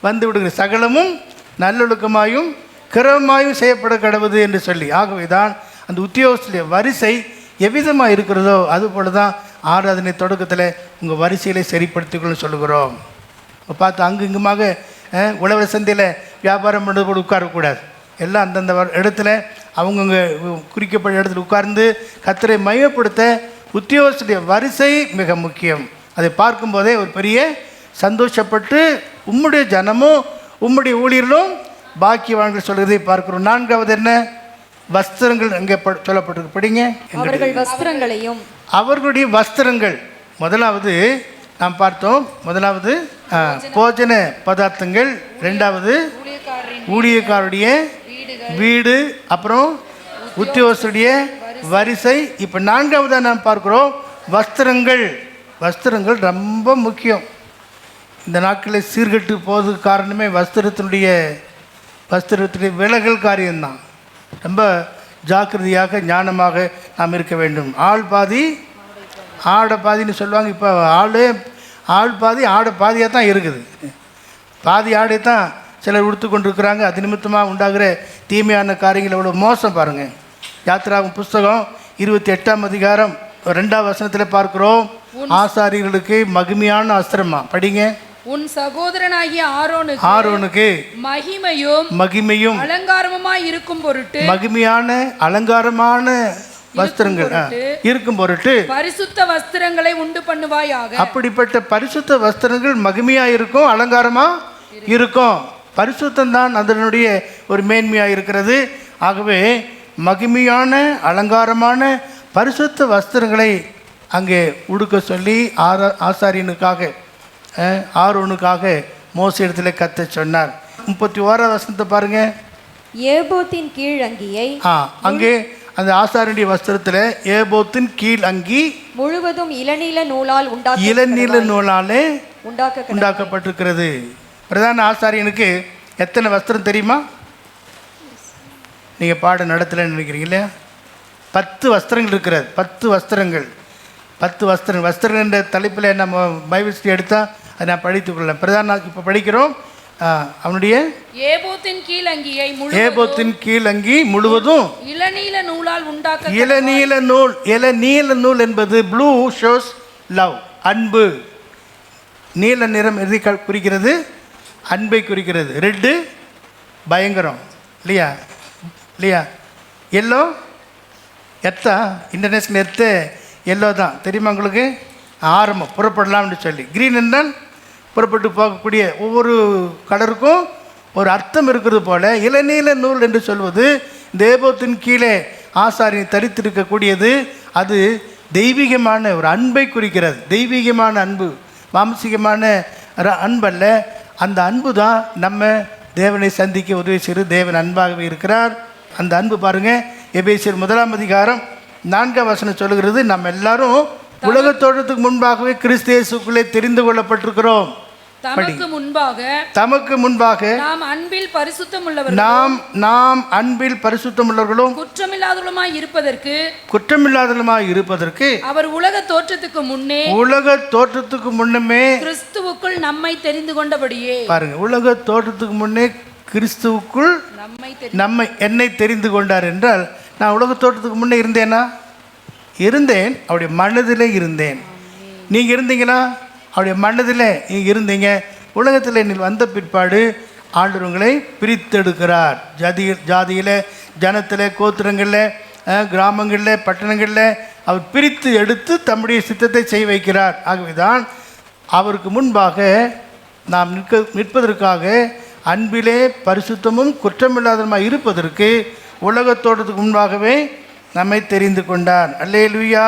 வந்து விடுகிற, சகலமும் நல்லொழுக்கமாயும் கிரமமாயும் செய்யப்பட கடவுது என்று சொல்லி. ஆகவே தான் அந்த உத்தியோகத்துடைய வரிசை எவ்விதமாக இருக்கிறதோ அதுபோல தான் ஆராதனை தொடக்கத்தில் உங்கள் வரிசையிலே சரிப்படுத்திக்கொள்ளும் சொல்லுகிறோம். பார்த்து அங்கு இங்குமாக உழவர் சந்தையில் வியாபாரம் பண்ணுறது போல உட்காரக்கூடாது. எல்லாம் அந்தந்த இடத்துல அவங்கவுங்க குறிக்கப்பட்ட இடத்துல உட்கார்ந்து கர்த்தரை மையப்படுத்த உத்தியோகத்துடைய வரிசை மிக முக்கியம். அதை பார்க்கும்போதே ஒரு பெரிய சந்தோஷப்பட்டு உம்முடைய ஜனமும் உம்முடைய ஊழியர்களும் பாக்கியவான்கள் சொல்கிறதை பார்க்கிறோம். 4வது என்ன? வஸ்திரங்கள் அங்கே சொல்லப்பட்டிருக்கு, படிங்க. அவர்கள் வஸ்திரங்களையும், அவர்களுடைய வஸ்திரங்கள். முதலாவது நாம் பார்த்தோம், முதலாவது போஜன பதார்த்தங்கள், 2வது ஊழியக்காருடைய வீடு, அப்புறம் உத்தியோகத்துடைய வரிசை. இப்போ 4வதாக நாம் பார்க்கிறோம் வஸ்திரங்கள். வஸ்திரங்கள் ரொம்ப முக்கியம். இந்த நாட்களில் சீர்கட்டு போவதுக்கு காரணமே வஸ்திரத்தினுடைய விலகல் காரியம்தான். ரொம்ப ஜாக்கிரதையாக ஞானமாக நாம் இருக்க வேண்டும். ஆள் பாதி ஆடை பாதின்னு சொல்லுவாங்க. இப்போ ஆள் பாதி ஆடை பாதியாக தான் இருக்குது. பாதி ஆடை தான் சிலர் உடுத்து கொண்டிருக்கிறாங்க. அது நிமித்தமாக உண்டாகிற தீமையான காரியங்கள் எவ்வளோ மோசம் பாருங்கள். யாத்திராகும் புஸ்தகம் 28ஆம் அதிகாரம் 2ஆம் வசனத்தில் பார்க்கிறோம், ஆசாரியர்களுக்கு மகிமையான வஸ்திரமா. படிங்க. உன் சகோதரனாகிய ஆரோனுக்கு மகிமையும் அலங்காரமாய் இருக்கும் பொருட்டு, மகிமையான அலங்காரமான வஸ்திரங்கள் இருக்கும் பொருட்டு பரிசுத்த வஸ்திரங்களை உண்டு பண்ணுவாயாக. அப்படிப்பட்ட பரிசுத்த வஸ்திரங்கள் மகிமையா இருக்கும், அலங்காரமா இருக்கும். பரிசுத்தம் தான் அதனுடைய ஒரு மேன்மையா இருக்கிறது. ஆகவே மகிமையான அலங்காரமான பரிசுத்த வஸ்திரங்களை அங்கே உடுக்க சொல்லி ஆசாரியனுக்காக ஆரோனுக்காக மோசே இடத்துல கத்த சொன்னார். 31ஆம் வசனத்தை பாருங்க. ஏபோத்தின் கீழ் அங்கியை, அங்கே அந்த ஆசாரியனுடைய வஸ்திரத்தில் ஏபோத்தின் கீழ் அங்கி முழுவதும் இளநீல நூலால் நூலாலே உண்டாக்கப்பட்டிருக்கிறது. பிரதான ஆசாரியனுக்கு எத்தனை வஸ்திரம் தெரியுமா? நீங்கள் பாட நடத்தலைன்னு நினைக்கிறீங்க இல்லையா? 10 வஸ்திரங்கள் இருக்கிறது. 10 வஸ்திரங்கள். 10 வஸ்திரங்கள். வஸ்திரங்கள் என்ற தலைப்பில் நம்ம பைபிள் ஸ்டடி எடுத்தால் அதை நான் படித்துக்கொள்ளலாம். பிரதான இப்போ படிக்கிறோம் அவனுடைய ஏபோத்தின் கீழ் அங்கி முழுவதும் இளநீல நூலால் இளநீல நூல் என்பது ப்ளூ ஷோஸ் லவ், அன்பு. நீல நிறம் எதை குறிக்கிறது? அன்பை குறிக்கிறது. ரெட்டு பயங்கரம் இல்லையா? எல்லோ இன்டர்நேஷ்னல் எல்லோ தான் தெரியுமா உங்களுக்கு? ஆரம்பம் புறப்படலாம்னு சொல்லி. கிரீன் என்றால் புறப்பட்டு போகக்கூடிய ஒவ்வொரு கலருக்கும் ஒரு அர்த்தம் இருக்கிறது போல இளநீல நூல் என்று சொல்வது தேபத்தின் கீழே ஆசாரியன் தரித்திருக்கக்கூடியது. அது தெய்வீகமான ஒரு அன்பை குறிக்கிறது. தெய்வீகமான அன்பு, மாம்சீகமான அன்பல்ல. அந்த அன்பு தான் நம்ம தேவனை சந்திக்க உதவி செய்கிறது. தேவன் அன்பாகவே இருக்கிறார். அந்த அன்பு பாருங்கள், எபேசியர் 1ஆம் அதிகாரம் 4ஆம் வசனம் சொல்லுகிறது, நம்ம எல்லாரும் உலக தோற்றத்துக்கு முன்பாகவே கிறிஸ்து இயேசுக்குள்ளே தெரிந்து கொள்ளப்பட்டிருக்கிறோம். தமக்கு முன்பாக நாம் அன்பில் பரிசுத்தம் உள்ளவர்களும் குற்றமில்லாதவர்களுமாய் இருப்பதற்கு அவர் உலக தோற்றத்துக்கு முன்னமே கிறிஸ்துவுக்குள் நம்மை தெரிந்து கொண்டபடியே. பாருங்க, உலக தோற்றத்துக்கு முன்னே கிறிஸ்துவுக்குள் என்னை தெரிந்து கொண்டார் என்றால், நான் உலக தோற்றத்துக்கு முன்னே இருந்தேனா? இருந்தேன். அவருடைய மனதிலே இருந்தேன். நீங்கள் இருந்தீங்களா? அவருடைய மனதில் நீங்கள் இருந்தீங்க. உலகத்தில் நீங்கள் வந்த பிற்பாடு ஆண்டவர் உங்களை பிரித்தெடுக்கிறார். ஜாதியில், ஜனத்தில், கோத்திரங்களில், கிராமங்களில், பட்டணங்களில் அவர் பிரித்து எடுத்து தம்முடைய சித்தத்தை செய்ய வைக்கிறார். ஆகவே தான் அவருக்கு முன்பாக நாம் நிற்பதற்காக அன்பிலே பரிசுத்தமும் குற்றமில்லாததுமாக இருப்பதற்கு உலகத்தோட்டத்துக்கு முன்பாகவே நம்மை தெரிந்து கொண்டார். அல்லேலூயா.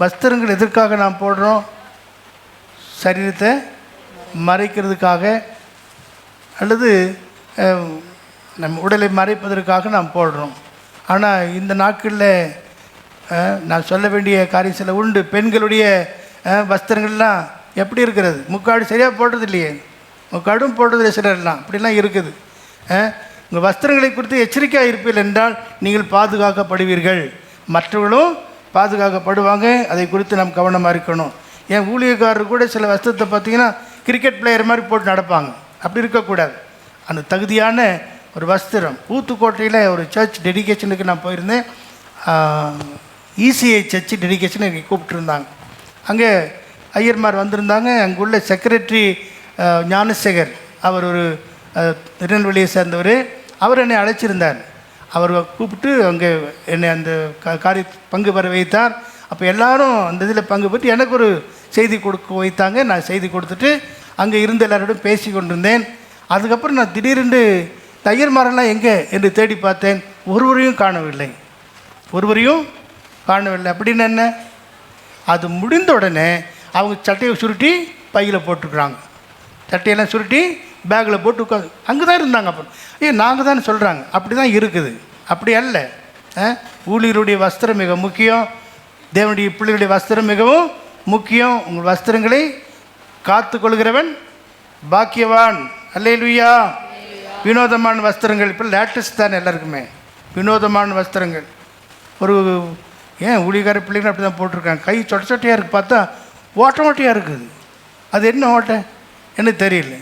வஸ்திரங்கள் எதற்காக நாம் போடுறோம்? சரீரத்தை மறைக்கிறதுக்காக அல்லது நம் உடலை மறைப்பதற்காக நாம் போடுறோம். ஆனால் இந்த நாட்களில் நான் சொல்ல வேண்டிய காரியம் சில உண்டு. பெண்களுடைய வஸ்திரங்கள்லாம் எப்படி இருக்கிறது? முக்காடு சரியாக போடுறது இல்லையே, முக்காடும் போடுறதில்லை சிலர்லாம். அப்படிலாம் இருக்குது. உங்கள் வஸ்திரங்களை குறித்து எச்சரிக்கையாக இருப்பீர்கள் என்றால் நீங்கள் பாதுகாக்கப்படுவீர்கள், மற்றவர்களும் பாதுகாக்கப்படுவாங்க. அதை குறித்து நாம் கவனமாக இருக்கணும். என் ஊழியக்காரர் கூட சில வஸ்திரத்தை பார்த்தீங்கன்னா கிரிக்கெட் பிளேயர் மாதிரி போட்டு நடப்பாங்க. அப்படி இருக்கக்கூடாது. அந்த தகுதியான ஒரு வஸ்திரம். ஊத்துக்கோட்டையில் ஒரு சர்ச் டெடிகேஷனுக்கு நான் போயிருந்தேன். இசிஐ சர்ச் டெடிகேஷன் எனக்கு கூப்பிட்டுருந்தாங்க. அங்கே ஐயர்மார் வந்திருந்தாங்க. அங்குள்ள செக்ரட்டரி ஞானசேகர், அவர் ஒரு திருநெல்வேலியை சேர்ந்தவர், அவர் என்னை அழைச்சிருந்தார். அவர் கூப்பிட்டு அங்கே என்னை அந்த காரிய பங்கு பெற வைத்தார். அப்போ எல்லாரும் அந்த இதில் பங்கு பெற்று எனக்கு ஒரு செய்தி கொடுக்க வைத்தாங்க. நான் செய்தி கொடுத்துட்டு அங்கே இருந்த எல்லாரோடும் பேசி கொண்டிருந்தேன். அதுக்கப்புறம் நான் திடீரென்று ஐயர்மாரெல்லாம் எங்கே என்று தேடி பார்த்தேன். ஒருவரையும் காணவில்லை. அப்படின்னு என்ன, அது முடிந்த உடனே அவங்க சட்டையை சுருட்டி பையில் போட்டுக்கிறாங்க. சட்டையெல்லாம் சுருட்டி பேக்கில் போட்டு உட்காந்து அங்கே தான் இருந்தாங்க. அப்புறம் நாங்கள் தான் சொல்கிறாங்க. அப்படி தான் இருக்குது. அப்படி அல்ல. ஊழியருடைய வஸ்திரம் மிக முக்கியம். தேவனுடைய பிள்ளைகளுடைய வஸ்திரம் மிகவும் முக்கியம். உங்கள் வஸ்திரங்களை காத்து கொள்கிறவன் பாக்கியவான். அல்லேலூயா. வினோதமான வஸ்திரங்கள் இப்போ லேட்டஸ்ட் தான் எல்லாருக்குமே. வினோதமான வஸ்திரங்கள். ஒரு ஊழியக்கார பிள்ளைங்க அப்படி தான் போட்டிருக்காங்க. கை சொட்டையாக இருக்குது, பார்த்தா ஓட்டமாக இருக்குது. அது என்ன ஓட்டை என்ன தெரியல.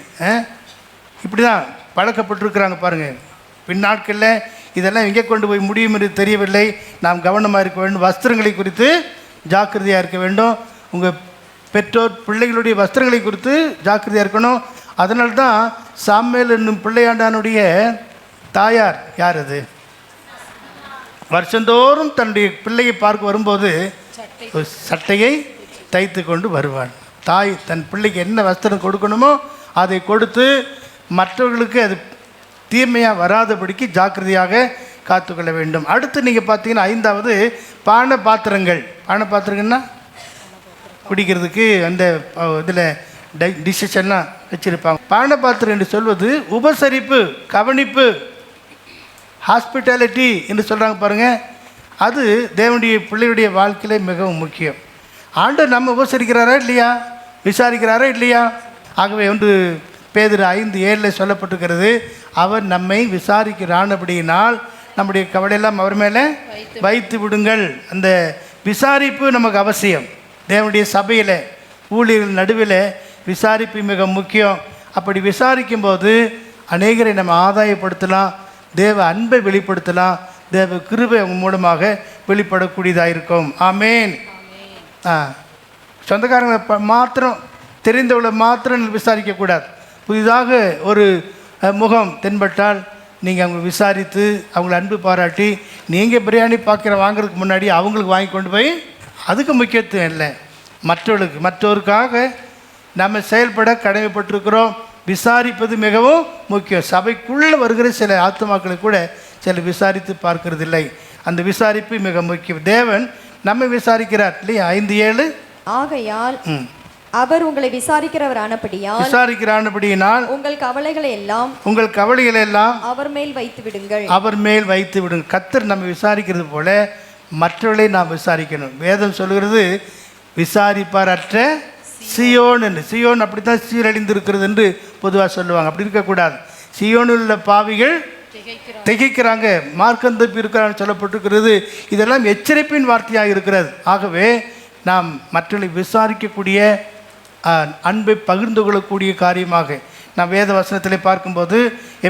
இப்படி தான் பழக்கப்பட்டிருக்கிறாங்க பாருங்கள். பின்னாட்களில் இதெல்லாம் எங்கே கொண்டு போய் முடியும் என்று தெரியவில்லை. நாம் கவனமாக இருக்க வேண்டும். வஸ்திரங்களை குறித்து ஜாக்கிரதையாக இருக்க வேண்டும். உங்கள் பெற்றோர் பிள்ளைகளுடைய வஸ்திரங்களை குறித்து ஜாக்கிரதையாக இருக்கணும். அதனால்தான் சாமுவேல் என்னும் பிள்ளையாண்டானுடைய தாயார் யார்? அது வருஷந்தோறும் தன்னுடைய பிள்ளையை பார்க்க வரும்போது ஒரு சட்டையை தைத்து கொண்டு வருவாள். தாய் தன் பிள்ளைக்கு என்ன வஸ்திரம் கொடுக்கணுமோ அதை கொடுத்து மற்றவர்களுக்கு அது தீமையாக வராதபடிக்கு ஜாக்கிரதையாக காத்துக்கொள்ள வேண்டும். அடுத்து நீங்கள் பார்த்தீங்கன்னா 5வது பான பாத்திரங்கள்னா குடிக்கிறதுக்கு அந்த இதில் டிஷஸ்லாம் வச்சுருப்பாங்க. பான பாத்திரம் என்று சொல்வது உபசரிப்பு, கவனிப்பு, ஹாஸ்பிட்டாலிட்டி என்று சொல்கிறாங்க பாருங்கள். அது தேவனுடைய பிள்ளையுடைய வாழ்க்கையிலே மிகவும் முக்கியம். ஆண்டவர் நம்ம உபசரிக்கிறாரா இல்லையா, விசாரிக்கிறாரா இல்லையா? ஆகவே ஒன்று பேதுரு 5:7 சொல்லப்பட்டிருக்கிறது, அவர் நம்மை விசாரிக்கிறானபடியினால் நம்முடைய கவலையெல்லாம் அவர் மேலே வைத்து விடுங்கள். அந்த விசாரிப்பு நமக்கு அவசியம். தேவனுடைய சபையில் ஊழியர்கள் நடுவில் விசாரிப்பு மிக முக்கியம். அப்படி விசாரிக்கும்போது அநேகரை நம்ம ஆதாயப்படுத்தலாம், தேவ அன்பை வெளிப்படுத்தலாம், தேவ கிருபை அவங்க மூலமாக வெளிப்படக்கூடியதாக இருக்கும். ஆமேன். சொந்தக்காரங்களை மாத்திரம் தெரிந்தவளை மாத்திரம் விசாரிக்கக்கூடாது. புதிதாக ஒரு முகம் தென்பட்டால் நீங்கள் அவங்க விசாரித்து அவங்கள அன்பு பாராட்டி, நீங்கள் பிரியாணி வாங்குறதுக்கு முன்னாடி அவங்களுக்கு வாங்கி கொண்டு போய், அதுக்கு முக்கியத்துவம் இல்லை, மற்றவருக்காக நம்ம செயல்பட கடமைப்பட்டிருக்கிறோம். விசாரிப்பது மிகவும் முக்கியம். சபைக்குள்ளே வருகிற சில ஆத்துமாக்களை கூட சில விசாரித்து பார்க்கறது இல்லை. அந்த விசாரிப்பு மிக முக்கியம். தேவன் நம்ம விசாரிக்கிறார் இல்லையா? 5:7 ஆகையால் அவர் உங்களை விசாரிக்கிறவரானபடியால் உங்கள் கவலைகளை எல்லாம் அவர் மேல் வைத்து விடுங்கள். கர்த்தர் நம்ம விசாரிக்கிறது போல மற்றவர்களை நாம் விசாரிக்கணும். வேதம் சொல்கிறது விசாரிப்பார் அற்ற சியோன் என்று. சியோன் அப்படி தான் சீரழிந்திருக்கிறது என்று பொதுவாக சொல்லுவாங்க. அப்படி இருக்கக்கூடாது. சியோனில் உள்ள பாவிகள் திகைக்கிறாங்க, மார்க்கந்தப்பி இருக்கிறான்னு சொல்லப்பட்டிருக்கிறது. இதெல்லாம் எச்சரிப்பின் வார்த்தையாக இருக்கிறது. ஆகவே நாம் மற்றவர்களை விசாரிக்கக்கூடிய, அன்பை பகிர்ந்து கொள்ளக்கூடிய காரியமாக நாம் வேத வசனத்தில் பார்க்கும்போது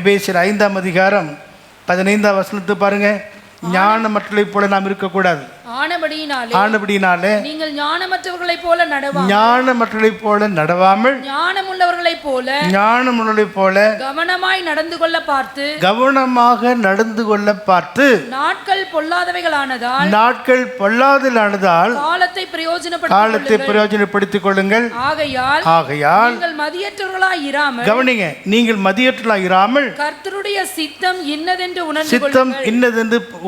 எபேசியர் 5ஆம் அதிகாரம் 15ஆம் வசனத்தை பாருங்கள். ஞானமற்றவர்களைப் போல நாம் இருக்கக்கூடாது. ஆனபடியினாலே நீங்கள் ஞானமற்றவர்களைப் போல நடவாமல் ஞானமுள்ளவர்களைப் போல கவனமாக நடந்து கொள்ள பார்த்து நாட்கள் பொல்லாதவைகளானதால் காலத்தை பிரயோஜனப்படுத்திக் கொள்ளுங்கள். ஆகையால் கவனிங்க, நீங்கள் மதியற்றவர்களாயிராமல் கர்த்தருடைய சித்தம் இன்னதென்று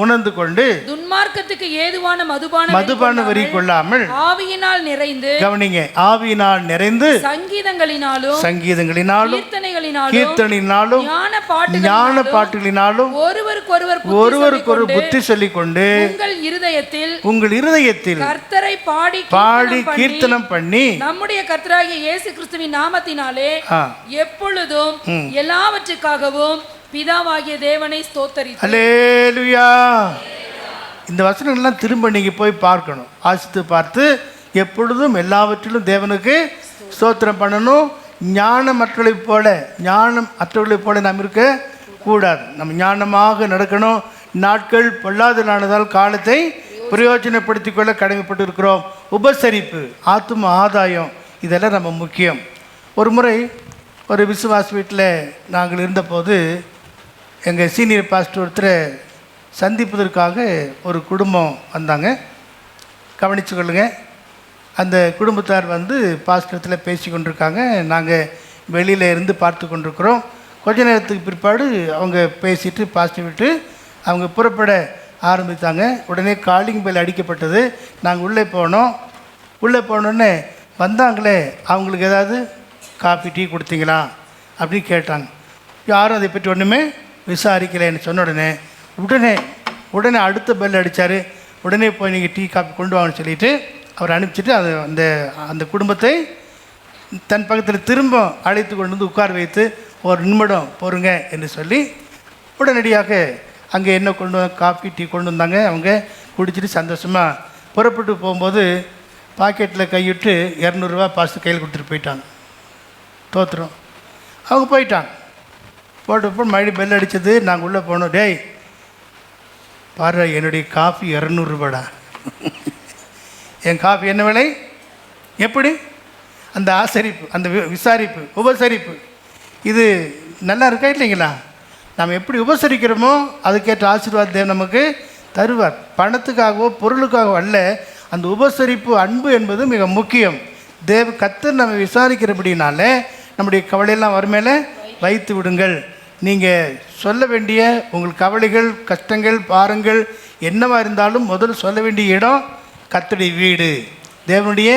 உணர்ந்து கொண்டு துன்மார்க்கத்துக்கு ஏதுவான மதுபான வரி கொள்ளாமல் ஆவியினால் நிறைந்து சங்கீதங்களினாலும் கீர்த்தனைகளினாலும் ஞான பாட்டுகளினாலும் ஒருவருக்கொரு புத்தி சொல்லிக் கொண்டு உங்கள் இருதயத்தில் கர்த்தரை பாடி கீர்த்தனம் பண்ணி நம்முடைய கர்த்தராகிய இயேசு கிறிஸ்துவின் நாமத்தினாலே எப்பொழுதும் எல்லாவற்றுக்காகவும் பிதாவாகிய தேவனை ஸ்தோத்தரித்து அல்லேலூயா. இந்த வசனங்கள்லாம் திரும்ப நீங்கள் போய் பார்க்கணும், ஆசித்து பார்த்து எப்பொழுதும் எல்லாவற்றிலும் தேவனுக்கு ஸ்தோத்திரம் பண்ணணும். ஞானமற்றவர்களைப் போல நாம் இருக்கக்கூடாது. நம்ம ஞானமாக நடக்கணும். நாட்கள் பொல்லாதலானதால் காலத்தை பிரயோஜனப்படுத்திக் கொள்ள கடமைப்பட்டு இருக்கிறோம். உபசரிப்பு, ஆத்தும ஆதாயம், இதெல்லாம் நம்ம முக்கியம். ஒரு முறை ஒரு விசுவாச வீட்டில் நாங்கள் இருந்தபோது எங்கள் சீனியர் பாஸ்டர் ஒருத்தரை சந்திப்பதற்காக ஒரு குடும்பம் வந்தாங்க. கவனித்து கொள்ளுங்க. அந்த குடும்பத்தார் வந்து பாஸ்டரத்தில் பேசி கொண்டிருக்காங்க. நாங்கள் வெளியில் இருந்து பார்த்து கொண்டிருக்கிறோம். கொஞ்ச நேரத்துக்கு பிற்பாடு அவங்க பேசிட்டு பாஸ்டர் விட்டு அவங்க புறப்பட ஆரம்பித்தாங்க. உடனே காலிங் பெல் அடிக்கப்பட்டது. நாங்கள் உள்ளே போனோம். உள்ளே போனோடனே வந்தாங்களே, அவங்களுக்கு ஏதாவது காஃபி டீ கொடுத்தீங்களா அப்படின்னு கேட்டாங்க. யாரும் அதை பற்றி ஒன்றுமே விசாரிக்கலைன்னு சொன்ன உடனே அடுத்த பெல் அடித்தார். உடனே போய் நீங்கள் டீ காஃபி கொண்டு வாங்கன்னு சொல்லிவிட்டு அவர் அனுப்பிச்சிட்டு அந்த குடும்பத்தை தன் பக்கத்தில் திரும்ப அழைத்து கொண்டு வந்து உட்கார வைத்து ஒரு நிமிடம் பொறுங்க என்று சொல்லி உடனடியாக அங்கே என்ன கொண்டு காஃபி டீ கொண்டு வந்தாங்க. அவங்க குடிச்சிட்டு சந்தோஷமாக புறப்பட்டு போகும்போது பாக்கெட்டில் கைவிட்டு 200 ரூபா பாஸ்ட் கையில் கொடுத்துட்டு போயிட்டாங்க. தோற்றுறோம். அவங்க போயிட்டாங்க. போட்டப்போ மறுபடியும் பெல் அடித்தது. நாங்கள் உள்ளே போனோம். டேய் பாரு, என்னுடைய காஃபி 200 ரூபாடா. என் காஃபி என்ன விலை? எப்படி? அந்த ஆசரிப்பு, அந்த விசாரிப்பு, உபசரிப்பு, இது நல்லா இருக்கா இல்லைங்களா? நாம் எப்படி உபசரிக்கிறோமோ அதுக்கேற்ற ஆசீர்வாத தேவன் நமக்கு தருவார். பணத்துக்காகவோ பொருளுக்காகவோ அல்ல. அந்த உபசரிப்பு, அன்பு என்பது மிக முக்கியம். கர்த்தர் நம்ம விசாரிக்கிறபடினால நம்முடைய கவலையெல்லாம் அவர் மேலே வைத்து விடுங்கள். நீங்கள் சொல்ல வேண்டிய உங்கள் கவலைகள், கஷ்டங்கள், பாரங்கள் என்னவா இருந்தாலும் முதல்ல சொல்ல வேண்டிய இடம் கர்த்தருடைய வீடு, தேவனுடைய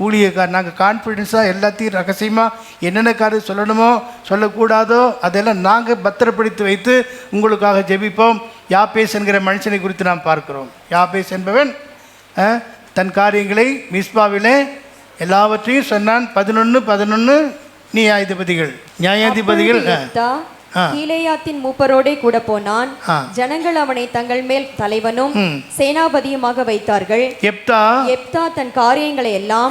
ஊழியக்கார். நாங்கள் கான்ஃபிடென்ஸாக எல்லாத்தையும் ரகசியமாக என்னென்ன காரியம் சொல்லணுமோ சொல்லக்கூடாதோ அதெல்லாம் நாங்கள் பத்திரப்படுத்தி வைத்து உங்களுக்காக ஜெபிப்போம். யாபேஸ் என்கிற மனுஷனை குறித்து நாம் பார்க்கிறோம். யாபேஸ் என்பவன் தன் காரியங்களை மிஸ்பாவிலே எல்லாவற்றையும் சொன்னான். 11 நியாயாதிபதிகள் கீலேயாத்தின் மூப்பரோடே கூட போனான். ஜனங்கள் அவனை தங்கள் மேல் தலைவனும் சேனாபதியுமாக வைத்தார்கள். எப்தா தன் காரியங்களை எல்லாம்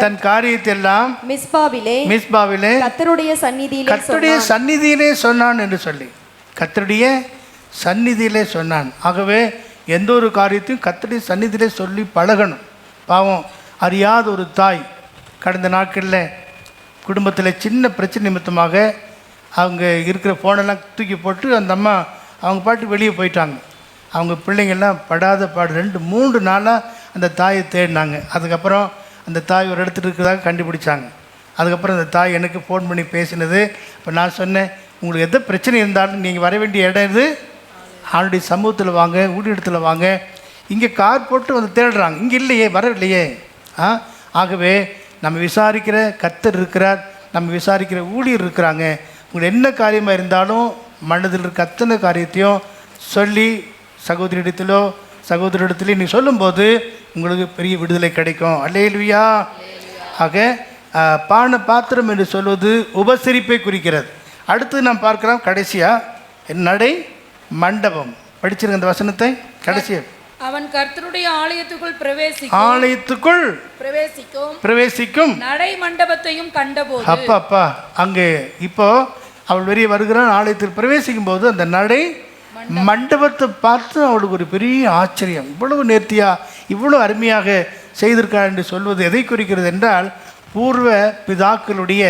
தன் காரியத்தை எல்லாம் மிஸ்பாவிலே கர்த்தருடைய சந்நிதியிலே சொன்னான் என்று சொல்லி கர்த்தருடைய சந்நிதியிலே சொன்னான். ஆகவே எந்த ஒரு காரியத்தையும் கர்த்தருடைய சந்நிதியிலே சொல்லி பழகணும். பாவம் அறியாத ஒரு தாய் கடந்த நாட்களில் குடும்பத்தில் சின்ன பிரச்சனை நிமித்தமாக அவங்க இருக்கிற ஃபோனெல்லாம் தூக்கி போட்டு அந்த அம்மா அவங்க பாட்டு வெளியே போயிட்டாங்க. அவங்க பிள்ளைங்கள்லாம் படாத பாடு 2-3 நாளாக அந்த தாயை தேடினாங்க. அதுக்கப்புறம் அந்த தாய் ஒரு இடத்துல இருக்கிறதாக கண்டுபிடிச்சாங்க. அதுக்கப்புறம் அந்த தாய் எனக்கு ஃபோன் பண்ணி பேசினது. இப்போ நான் சொன்னேன், உங்களுக்கு எந்த பிரச்சனை இருந்தாலும் நீங்கள் வர வேண்டிய இடம் இது அவனுடைய சமூகத்தில் வாங்க, ஊழியத்தில் வாங்க. இங்கே கார் போட்டு வந்து தேடுறாங்க, இங்கே இல்லையே, வரவில்லையே. ஆகவே நம்ம விசாரிக்கிற கர்த்தர் இருக்கிறார், நம்ம விசாரிக்கிற ஊழியர் இருக்கிறாங்க. உங்களுக்கு என்ன காரியமாக இருந்தாலும் மனதில் இருக்க அத்தனை காரியத்தையும் சொல்லி சகோதரிடத்திலோ நீ சொல்லும்போது உங்களுக்கு பெரிய விடுதலை கிடைக்கும். அல்லேலூயா. ஆக பாத்திரம் என்று சொல்வது உபசரிப்பை குறிக்கிறது. அடுத்து நாம் பார்க்கலாம் கடைசியாக நடை மண்டபம். படிச்சிருங்க அந்த வசனத்தை கடைசியாக. அவன் கர்த்தருடைய ஆலயத்துக்குள் பிரவேசிக்கும் நடை மண்டபத்தையும் கண்டபோது அப்பா அங்கே இப்போ அவள் வெளியே வருகிறான். ஆலயத்தில் பிரவேசிக்கும் போது அந்த நடை மண்டபத்தை பார்த்து அவளுக்கு ஒரு பெரிய ஆச்சரியம். இவ்வளவு நேர்த்தியா, இவ்வளவு அருமையாக செய்திருக்காள் என்று சொல்வது எதை குறிக்கிறது என்றால் பூர்வ பிதாக்களுடைய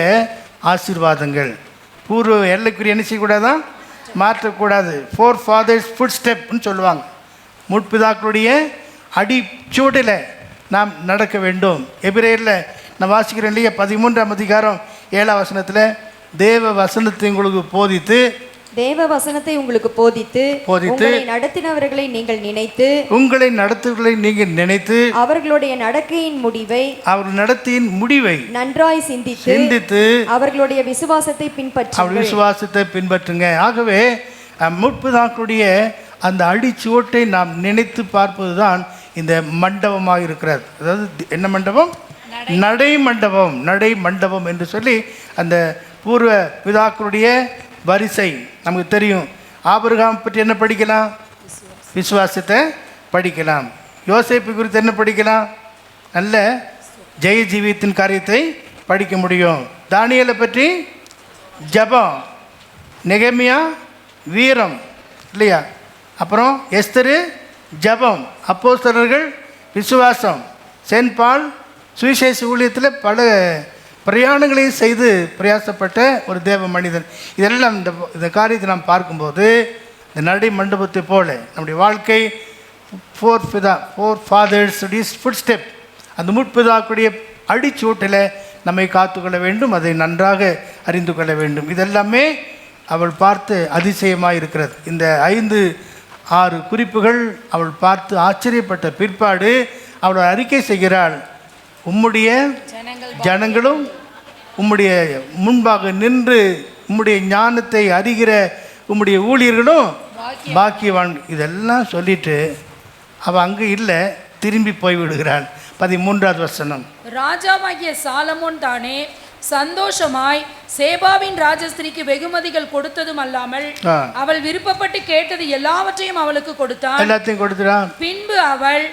ஆசீர்வாதங்கள். பூர்வ எல்லைக்குரிய என்ன செய்யக்கூடாதான், மாற்றக்கூடாது. 4 fathers footstepன்னு சொல்லுவாங்க. முற்பிதாக்களுடைய அடி சூட்டில் நாம் நடக்க வேண்டும். எபிரேயரில் நான் வாசிக்கிறேன் இல்லையா, 13ஆம் அதிகாரம் 7ஆம் வசனத்தில் தேவ வசனத்தை உங்களுக்கு போதித்து உங்களை நடத்தினவர்களை நீங்கள் நினைத்து அவர்களுடைய நடக்கையின் முடிவை நன்றாய் சிந்தித்து அவர்களுடைய விசுவாசத்தை பின்பற்றுங்க. ஆகவே முற்பிதாக்களுடைய அந்த அடிச்சுவட்டை நாம் நினைத்து பார்ப்பது தான் இந்த மண்டபமாக இருக்கிறது. அதாவது என்ன மண்டபம்? நடை மண்டபம் என்று சொல்லி அந்த பூர்வ பிதாக்களுடைய வரிசை நமக்கு தெரியும். ஆபிரகாம் பற்றி என்ன படிக்கலாம்? விசுவாசத்தை படிக்கலாம். யோசேப்பு குறித்து என்ன படிக்கலாம்? நல்ல ஜெய ஜீவியத்தின் காரியத்தை படிக்க முடியும். தானியேலை பற்றி ஜெபம், நெகேமியா வீரம் இல்லையா? அப்புறம் எஸ்தரு ஜெபம், அப்போஸ்தலர்கள் விசுவாசம், சென்ட் பால் சுவிசேஷ ஊழியத்தில் பல பிரயாணங்களையும் செய்து பிரயாசப்பட்ட ஒரு தேவ மனிதன். இதெல்லாம் இந்த காரியத்தை நாம் பார்க்கும்போது இந்த நடை மண்டபத்தை போல நம்முடைய வாழ்க்கை ஃபோர் ஃபாதர்ஸ் ஃபுட் ஸ்டெப், அந்த முற்பிதாக்குடைய அடிச்சூட்டில் நம்மை காத்துக்கொள்ள வேண்டும், அதை நன்றாக அறிந்து கொள்ள வேண்டும். இதெல்லாமே அவள் பார்த்து அதிசயமாக இருக்கிறது. இந்த 5-6 குறிப்புகள் அவள் பார்த்து ஆச்சரியப்பட்ட பிற்பாடு அவள் அறிக்கை செய்கிறாள், உம்முடைய ஜனங்களும் உம்முடைய முன்பாக நின்று உம்முடைய ஞானத்தை அறிகிற உம்முடைய ஊழியர்களும் பாக்கியவான். இதெல்லாம் சொல்லிட்டு அவள் அங்கே இல்லை, திரும்பி போய்விடுகிறாள். 13வது வசனம். ராஜாவாகிய சாலமோன் தானே சந்தோஷமாய் சேபாவின் ராஜஸ்திரிக்கு வெகுமதிகள் கொடுத்ததும் அல்லாமல் அவள் விருப்பப்பட்டு கேட்டது எல்லாவற்றையும் அவளுக்கு கொடுத்தான். எல்லாத்தையும் கொடுத்தான். பின்பு அவள்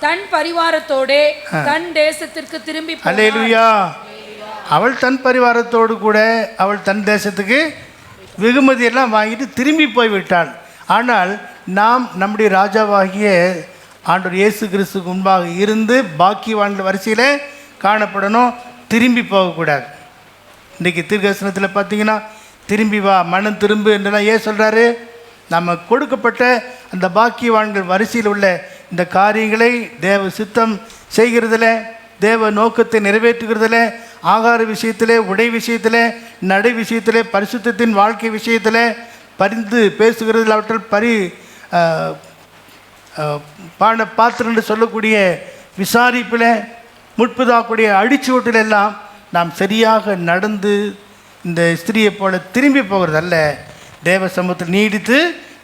தன் பரிவாரத்தோட தன் தேசத்திற்கு திரும்பி அல்லேலூயா. அவள் தன் பரிவாரத்தோடு கூட அவள் தன் தேசத்துக்கு வெகுமதி எல்லாம் வாங்கிட்டு திரும்பி போய்விட்டாள். ஆனால் நாம் நம்முடைய ராஜாவாகிய ஆண்டவர் இயேசு கிறிஸ்துக்கு முன்பாக இருந்து பாக்கியவான்கள் வரிசையில் காணப்படணும், திரும்பி போகக்கூடாது. இன்றைக்கி தீர்க்கதரிசனத்தில் பார்த்தீங்கன்னா திரும்பி வா, மனம் திரும்பு என்றெல்லாம் ஏன் சொல்கிறாரு? நம்ம கொடுக்கப்பட்ட அந்த பாக்கியவான்கள் வரிசையில் உள்ள இந்த காரியங்களை தேவ சித்தம் செய்கிறதில், தேவ நோக்கத்தை நிறைவேற்றுகிறதில், ஆகார விஷயத்தில், உடை விஷயத்தில், நடை விஷயத்தில், பரிசுத்தத்தின் வாழ்க்கை விஷயத்தில் பரிந்து பேசுகிறதில், அவற்றில் பாத்திரம் என்று சொல்லக்கூடிய விசாரிப்பில், முற்பதாக்கூடிய அடிச்சுவட்டில் எல்லாம் நாம் சரியாக நடந்து இந்த ஸ்திரியை போல திரும்பி போகிறதல்ல, தேவ சமூகத்தில் நீடித்து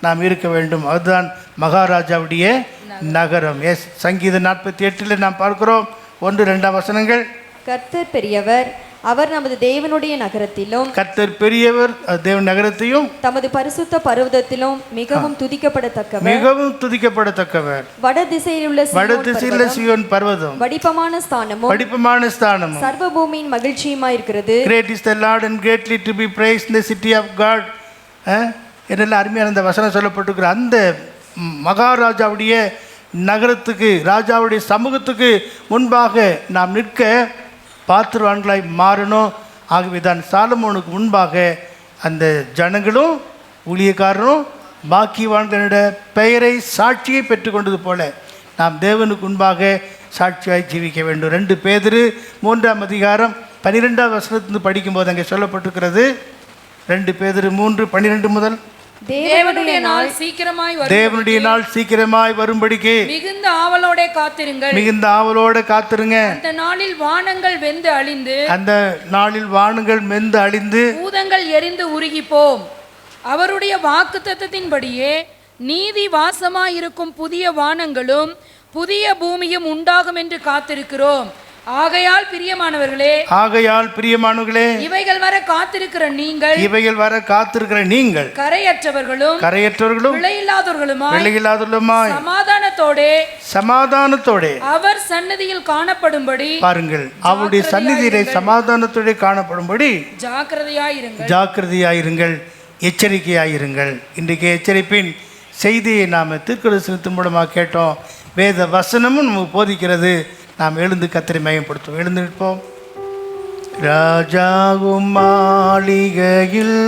நாம் இருக்க வேண்டும். அதுதான் மகாராஜாவுடைய நகரம். சங்கீதம் 48 நாம் பார்க்கிறோம் 1-2 வசனங்கள். கர்த்தர் பெரியவர், அவர் நமது தேவனுடைய நகரத்திலும், கர்த்தர் பெரியவர், தேவன் நகரத்தையும் தமது பரிசுத்த பர்வதத்திலும் மிகவும் துதிக்கப்படத்தக்கவர், மிகவும் துதிக்கப்படத்தக்கவர். வட திசையில் உள்ள சீயோன் பர்வதம் வடிப்பமான ஸ்தானமும் சர்வ பூமியின் மகிழ்ச்சியுமாய் இருக்கிறது. Great is the Lord and greatly to be praised in the city of God. என்னெல்லாம் அருமையான அந்த வசனம் சொல்லப்பட்டிருக்கிற அந்த மகாராஜாவுடைய நகரத்துக்கு, ராஜாவுடைய சமூகத்துக்கு முன்பாக நாம் நிற்க பாத்திரவான்களாய் மாறணும். ஆகவே தான் சாலமோனுக்கு முன்பாக அந்த ஜனங்களும் ஊழியக்காரரும் பாக்கியவான்களோட பெயரை சாட்சியை பெற்றுக்கொண்டது போல நாம் தேவனுக்கு முன்பாக சாட்சியாய் ஜீவிக்க வேண்டும். 2 பேதுரு 3ஆம் அதிகாரம் 12ஆம் வசனத்திலிருந்து படிக்கும்போது அங்கே சொல்லப்பட்டிருக்கிறது. 2 பேதுரு 3:12 முதல். தேவனுடைய நாள் சீக்கிரமாய் வரும்படிக்கு மிகுந்த ஆவலோட காத்திருங்க. அந்த நாளில் வானங்கள் வெந்து அழிந்து பூதங்கள் எரிந்து உருகிப்போம். அவருடைய வாக்குத்தத்தத்தின்படியே நீதி வாசமாயிருக்கும் புதிய வானங்களும் புதிய பூமியும் உண்டாகும் என்று காத்திருக்கிறோம். ஆகையால் பிரியமானவர்களே, இவைகள் வர காத்திருக்கிற நீங்கள் கரையற்றவர்களும் பிழையில்லாதவர்களுமாய் சமாதானத்தோடே அவர் சந்நிதியில் காணப்படும்படி பாருங்கள், அவருடைய சந்நிதியிலே சமாதானத்தோடே காணப்படும்படி ஜாக்கிரதையாயிருங்கள், எச்சரிக்கையாயிருங்கள். இன்றைக்கு எச்சரிப்பின் செய்தியை நாம் தீர்க்கதரிசனத்தின் மூலமாக கேட்டோம். வேத வசனமும் நமக்கு போதிக்கிறது. நாம் எழுந்து கர்த்தரை மகிமைப்படுத்துவோம். எழுந்து நிற்போம். ராஜாவும் மாளிகையில்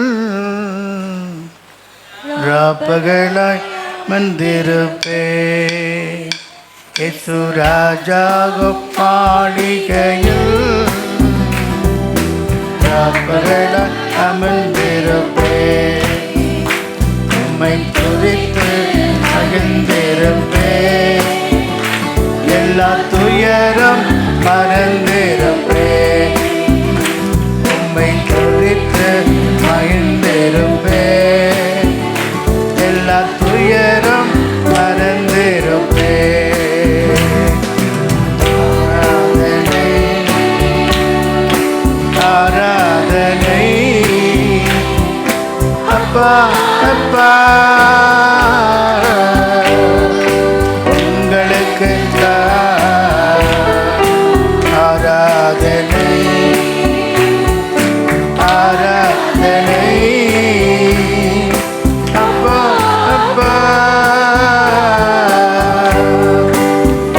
ராப்பகலாய் மந்திருப்பே, இயேசு ராஜாவும் மாளிகையில் ராப்பகலாய் அமர்ந்திருப்பே, உம்மை துதித்து மகிழ்ந்திருப்பே, எல்லா துயரம் மறந்திருப்பே, உம்மை துதித்து மகிழ்ந்திருப்பே, எல்லா துயரம் மறந்திருப்பே. ஆராதனை ஆராதனை அப்பா அப்பா உங்களுக்கு ஆராதனை ஆராதனை அப்பா அப்பா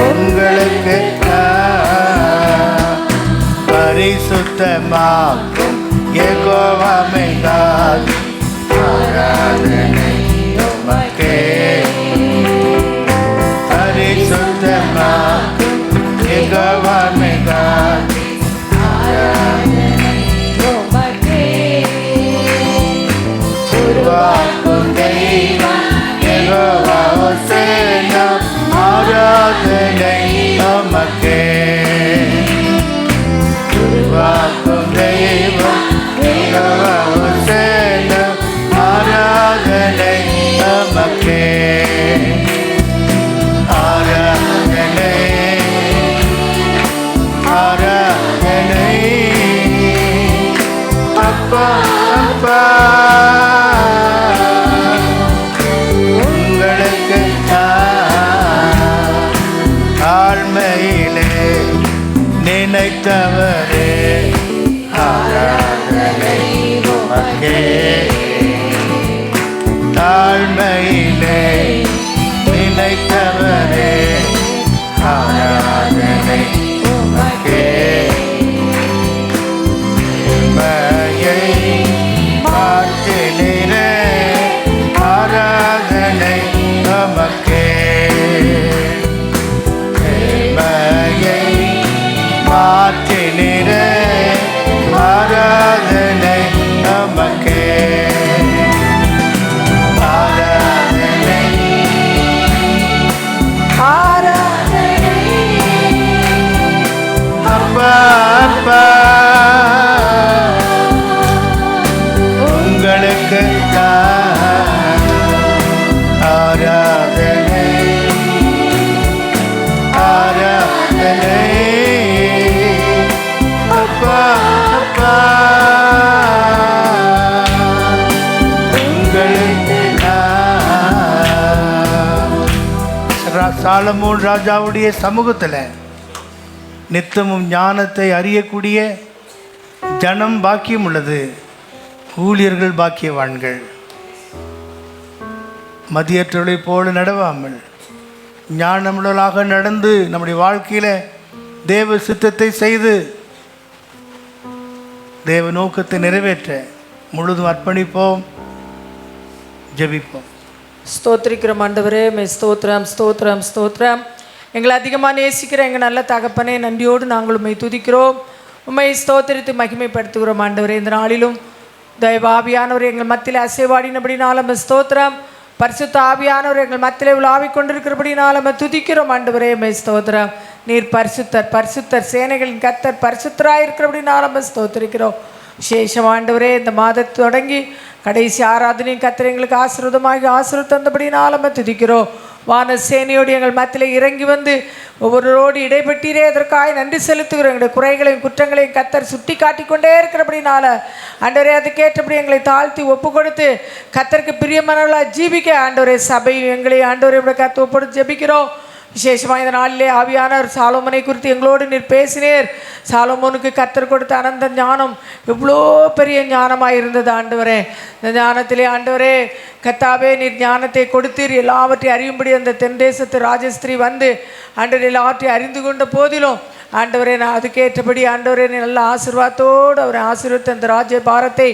உங்களுக்கு பரிசுத்தமாக்கும் யெகோவாமைதான் ஆராதனை உமக்கே பரிசுத்தமாக்கும் யெகோவாமைதான் உருவாக்கும் தெய்வம் யெகோவா ஹோசேனா ஆராதனை உமக்கே உருவாக்கும் தெய்வம் யெகோவா ஹோசேனா ஆராதனை உமக்கே ஆராதனை ஆராதனை அப்பா அப்பா உங்களுக்கு தாழ்மையிலே நினைத்தவரே ஆராதனை உமக்கே தாழ்மையிலே நினைத்தவரே ஆராதனை உமக்கே உம்மையை மாற்றினீரே ஆராதனை உமக்கே உம்மையை மாற்றினீரே ஆராதனை உமக்கே ஆராதனை அப்பா அப்பா உங்களுக்கு ஆராதனை ஆராதனை அப்பா அப்பா உங்களுக்கு சாலமோன் ராஜாவுடைய சமூகத்தில் நித்தமும் ஞானத்தை அறியக்கூடிய ஜனம் பாக்கியம் உள்ளது, ஊழியர்கள் பாக்கியவான்கள். மதியற்றவளைப் போல நடவாமல் ஞானமுள்ளவர்களாக நடந்து நம்முடைய வாழ்க்கையில் தேவ சித்தத்தை செய்து தேவ நோக்கத்தை நிறைவேற்ற முழுதும் அர்ப்பணிப்போம், ஜெபிப்போம். ஸ்தோத்திரிக்கிறோம் ஆண்டவரே, மே ஸ்தோத்திரம் ஸ்தோத்திரம் ஸ்தோத்திரம். எங்களை அதிகமாக நேசிக்கிற எங்கள் நல்ல தகப்பனே, நன்றியோடு நாங்கள் உம்மை துதிக்கிறோம், உம்மை ஸ்தோத்திரித்து மகிமைப்படுத்துகிறோம் ஆண்டவரே. இந்த நாளிலும் தயவாவியானவர் எங்கள் மத்தியில் அசைவாடினபடினாலும் ஸ்தோத்திரம். பரிசுத்த ஆவியானவர் எங்கள் மத்தியிலே உலாவிக் கொண்டிருக்கிறபடினாலும் துதிக்கிறோம் ஆண்டவரே, மே ஸ்தோத்திரம். நீர் பரிசுத்தர் பரிசுத்தர், சேனைகளின் கர்த்தர் பரிசுத்தராக இருக்கிறபடினாலும் ஸ்தோத்திரிக்கிறோம். விசேஷம் ஆண்டவரே, இந்த மாதத்தை தொடங்கி கடைசி ஆராதனையும் கர்த்தர் எங்களுக்கு ஆசீர்வாதமாகி ஆசீர்வாதம் தந்தபடினாலும் துதிக்கிறோம். வான சேனையோடு எங்கள் மத்தியில் இறங்கி வந்து ஒவ்வொருவரோடு இடைப்பட்டீரே, அதற்காக நன்றி செலுத்துகிறோம். எங்களுடைய குறைகளையும் குற்றங்களையும் கர்த்தர் சுட்டி காட்டிக்கொண்டே இருக்கிறபடினால ஆண்டவரே, அதுக்கேற்றபடி எங்களை தாழ்த்தி ஒப்பு கொடுத்து கர்த்தருக்கு பிரியமானவர்களாக ஜீவிக்க ஆண்டவரே, சபையும் எங்களையும் ஆண்டவரே கர்த்தர் ஒப்புக்கொடுத்து ஜெபிக்கிறோம். விசேஷமாக இந்த நாளிலே ஆவியானவர் சாலோமோனை குறித்து எங்களோடு நீர் பேசினீர். சாலோமோனுக்கு கர்த்தர் கொடுத்த அனந்த ஞானம் எவ்வளோ பெரிய ஞானமாக இருந்தது ஆண்டவரே. இந்த ஞானத்திலே ஆண்டவரே கர்த்தாவே, நீர் ஞானத்தை கொடுத்தீர். எல்லாவற்றையும் அறியும்படி அந்த தென் தேசத்து ராஜஸ்திரீ வந்து ஆண்டவர் எல்லாவற்றையும் அறிந்து கொண்ட போதிலும் ஆண்டவரே, நான் அதுக்கேற்றபடி ஆண்டவரே நல்ல ஆசீர்வாதத்தோடு அவரை ஆசீர்வதித்து அந்த ராஜ்ய பாரத்தை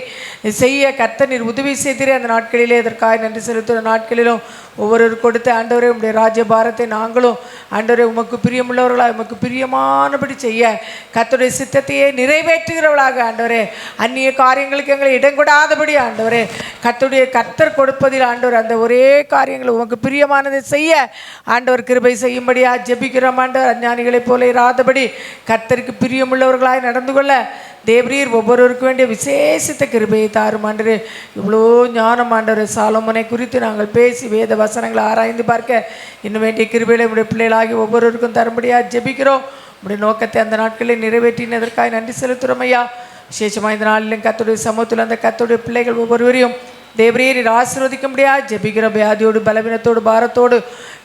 செய்ய கர்த்தர் நீர் உதவி செய்தீரே. அந்த நாட்களிலே இதற்காக நன்றி செலுத்துகிற நாட்களிலும் ஒவ்வொரு கொடுத்த ஆண்டவரே உம்முடைய ராஜ்ய பாரத்தை நாங்களும் ஆண்டவரே உமக்கு பிரியமுள்ளவர்களாக உமக்கு பிரியமானபடி செய்ய கர்த்தருடைய சித்தத்தையே நிறைவேற்றுகிறவர்களாக ஆண்டவரே, அந்நிய காரியங்களுக்கு எங்களை இடங்கொடாதபடி ஆண்டவரே, கர்த்தர் கொடுப்பதில் ஆண்டவர் அந்த ஒரே காரியங்களை உமக்கு பிரியமானதை செய்ய ஆண்டவர் கிருபை செய்யும்படியா ஜெபிக்கிறோம் ஆண்டவர். அஞ்ஞானிகளைப் போல இராதபடி கர்த்தருக்கு பிரியமுள்ளவர்களாய் நடந்து கொள்ள தேவரீர் ஒவ்வொருவருக்கு வேண்டிய விசேஷித்த கிருபையை தாரும் ஆண்டவரே. இவ்வளோ ஞானம் ஆண்டவர் சாலோமோனை குறித்து நாங்கள் பேசி வேத வசனங்களை ஆராய்ந்து பார்க்க இன்னும் வேண்டிய கிருபைகளை உடைய பிள்ளைகளாகி ஒவ்வொருவருக்கும் தரும்படியாக ஜெபிக்கிறோம். உடைய நோக்கத்தை அந்த நாட்களில் நிறைவேற்றினதற்காக நன்றி செலுத்துகிறோம் ஐயா. விசேஷமாக இந்த நாளிலும் கர்த்தருடைய சமூகத்தில் அந்த கர்த்தருடைய பிள்ளைகள் ஒவ்வொருவரையும் தேவரே நீர் ஆசீர்வதிக்க முடியாது ஜெபிக்கிற வியாதியோடு பலவீனத்தோடு பாரத்தோடு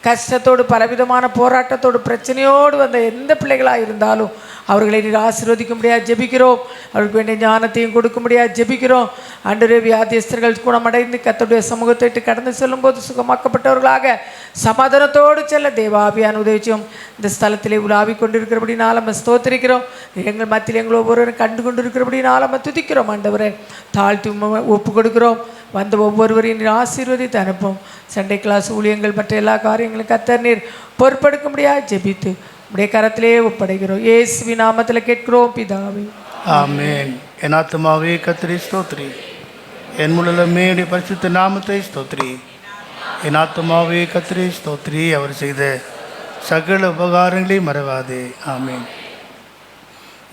கஷ்டத்தோடு பலவிதமான போராட்டத்தோடு பிரச்சனையோடு வந்த எந்த பிள்ளைகளாக இருந்தாலும் அவர்களை நீர் ஆசீர்வதிக்க முடியாது ஜெபிக்கிறோம். அவர்களுக்கு வேண்டிய ஞானத்தையும் கொடுக்க முடியாது ஜெபிக்கிறோம். ஆண்டவரே வியாதியஸ்தர்கள் குணமடைந்து கர்த்தருடைய சமூகத்தை விட்டு கடந்து செல்லும்போது சுகமாக்கப்பட்டவர்களாக சமாதானத்தோடு செல்ல தேவாபியான உதவிச்சும் இந்த ஸ்தலத்திலே உலாவி கொண்டிருக்கிறபடினால நம்ம ஸ்தோத்திரிக்கிறோம். எங்கள் மத்தியில் எங்கள் ஒவ்வொருவரும் கண்டு கொண்டு இருக்கிறபடினால நம்ம துதிக்கிறோம். ஆண்டவரே தாழ்த்தி ஒப்பு கொடுக்கிறோம். வந்த ஒவ்வொருவரையும் நீர் ஆசீர்வதித்து அனுப்பும். சண்டே கிளாஸ் ஊழியங்கள் மற்ற எல்லா காரியங்களும் கர்த்தர் நீர் பொறுப்பெடுக்க முடியாது ஜெபித்து உடைய கரத்திலே ஒப்படைக்கிறோம். இயேசுவின் நாமத்தில் கேட்கிறோம் பிதாவே, ஆமென். என் ஆத்துமாவே கர்த்தரை ஸ்தோத்திரி, என் முழுமே உடைய பரிசுத்த நாமத்தை ஸ்தோத்திரி. என் ஆத்துமாவே கர்த்தரை ஸ்தோத்திரி, அவர் செய்த சகல உபகாரங்களை மறவாதே. ஆமென்.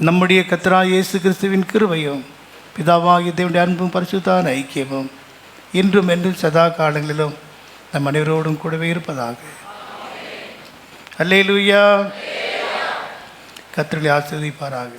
நம்முடைய கர்த்தராகிய இயேசு கிறிஸ்துவின் கிருபையும் பிதாவாகிய தேவனுடைய அன்பும் பரிசுத்தான ஐக்கியமும் இன்றும் என்றும் சதா காலங்களிலும் நம் அனைவரோடும் கூடவே இருப்பதாக. அல்லேலூயா. கர்த்தரை ஆசீர்வதிப்பாராக.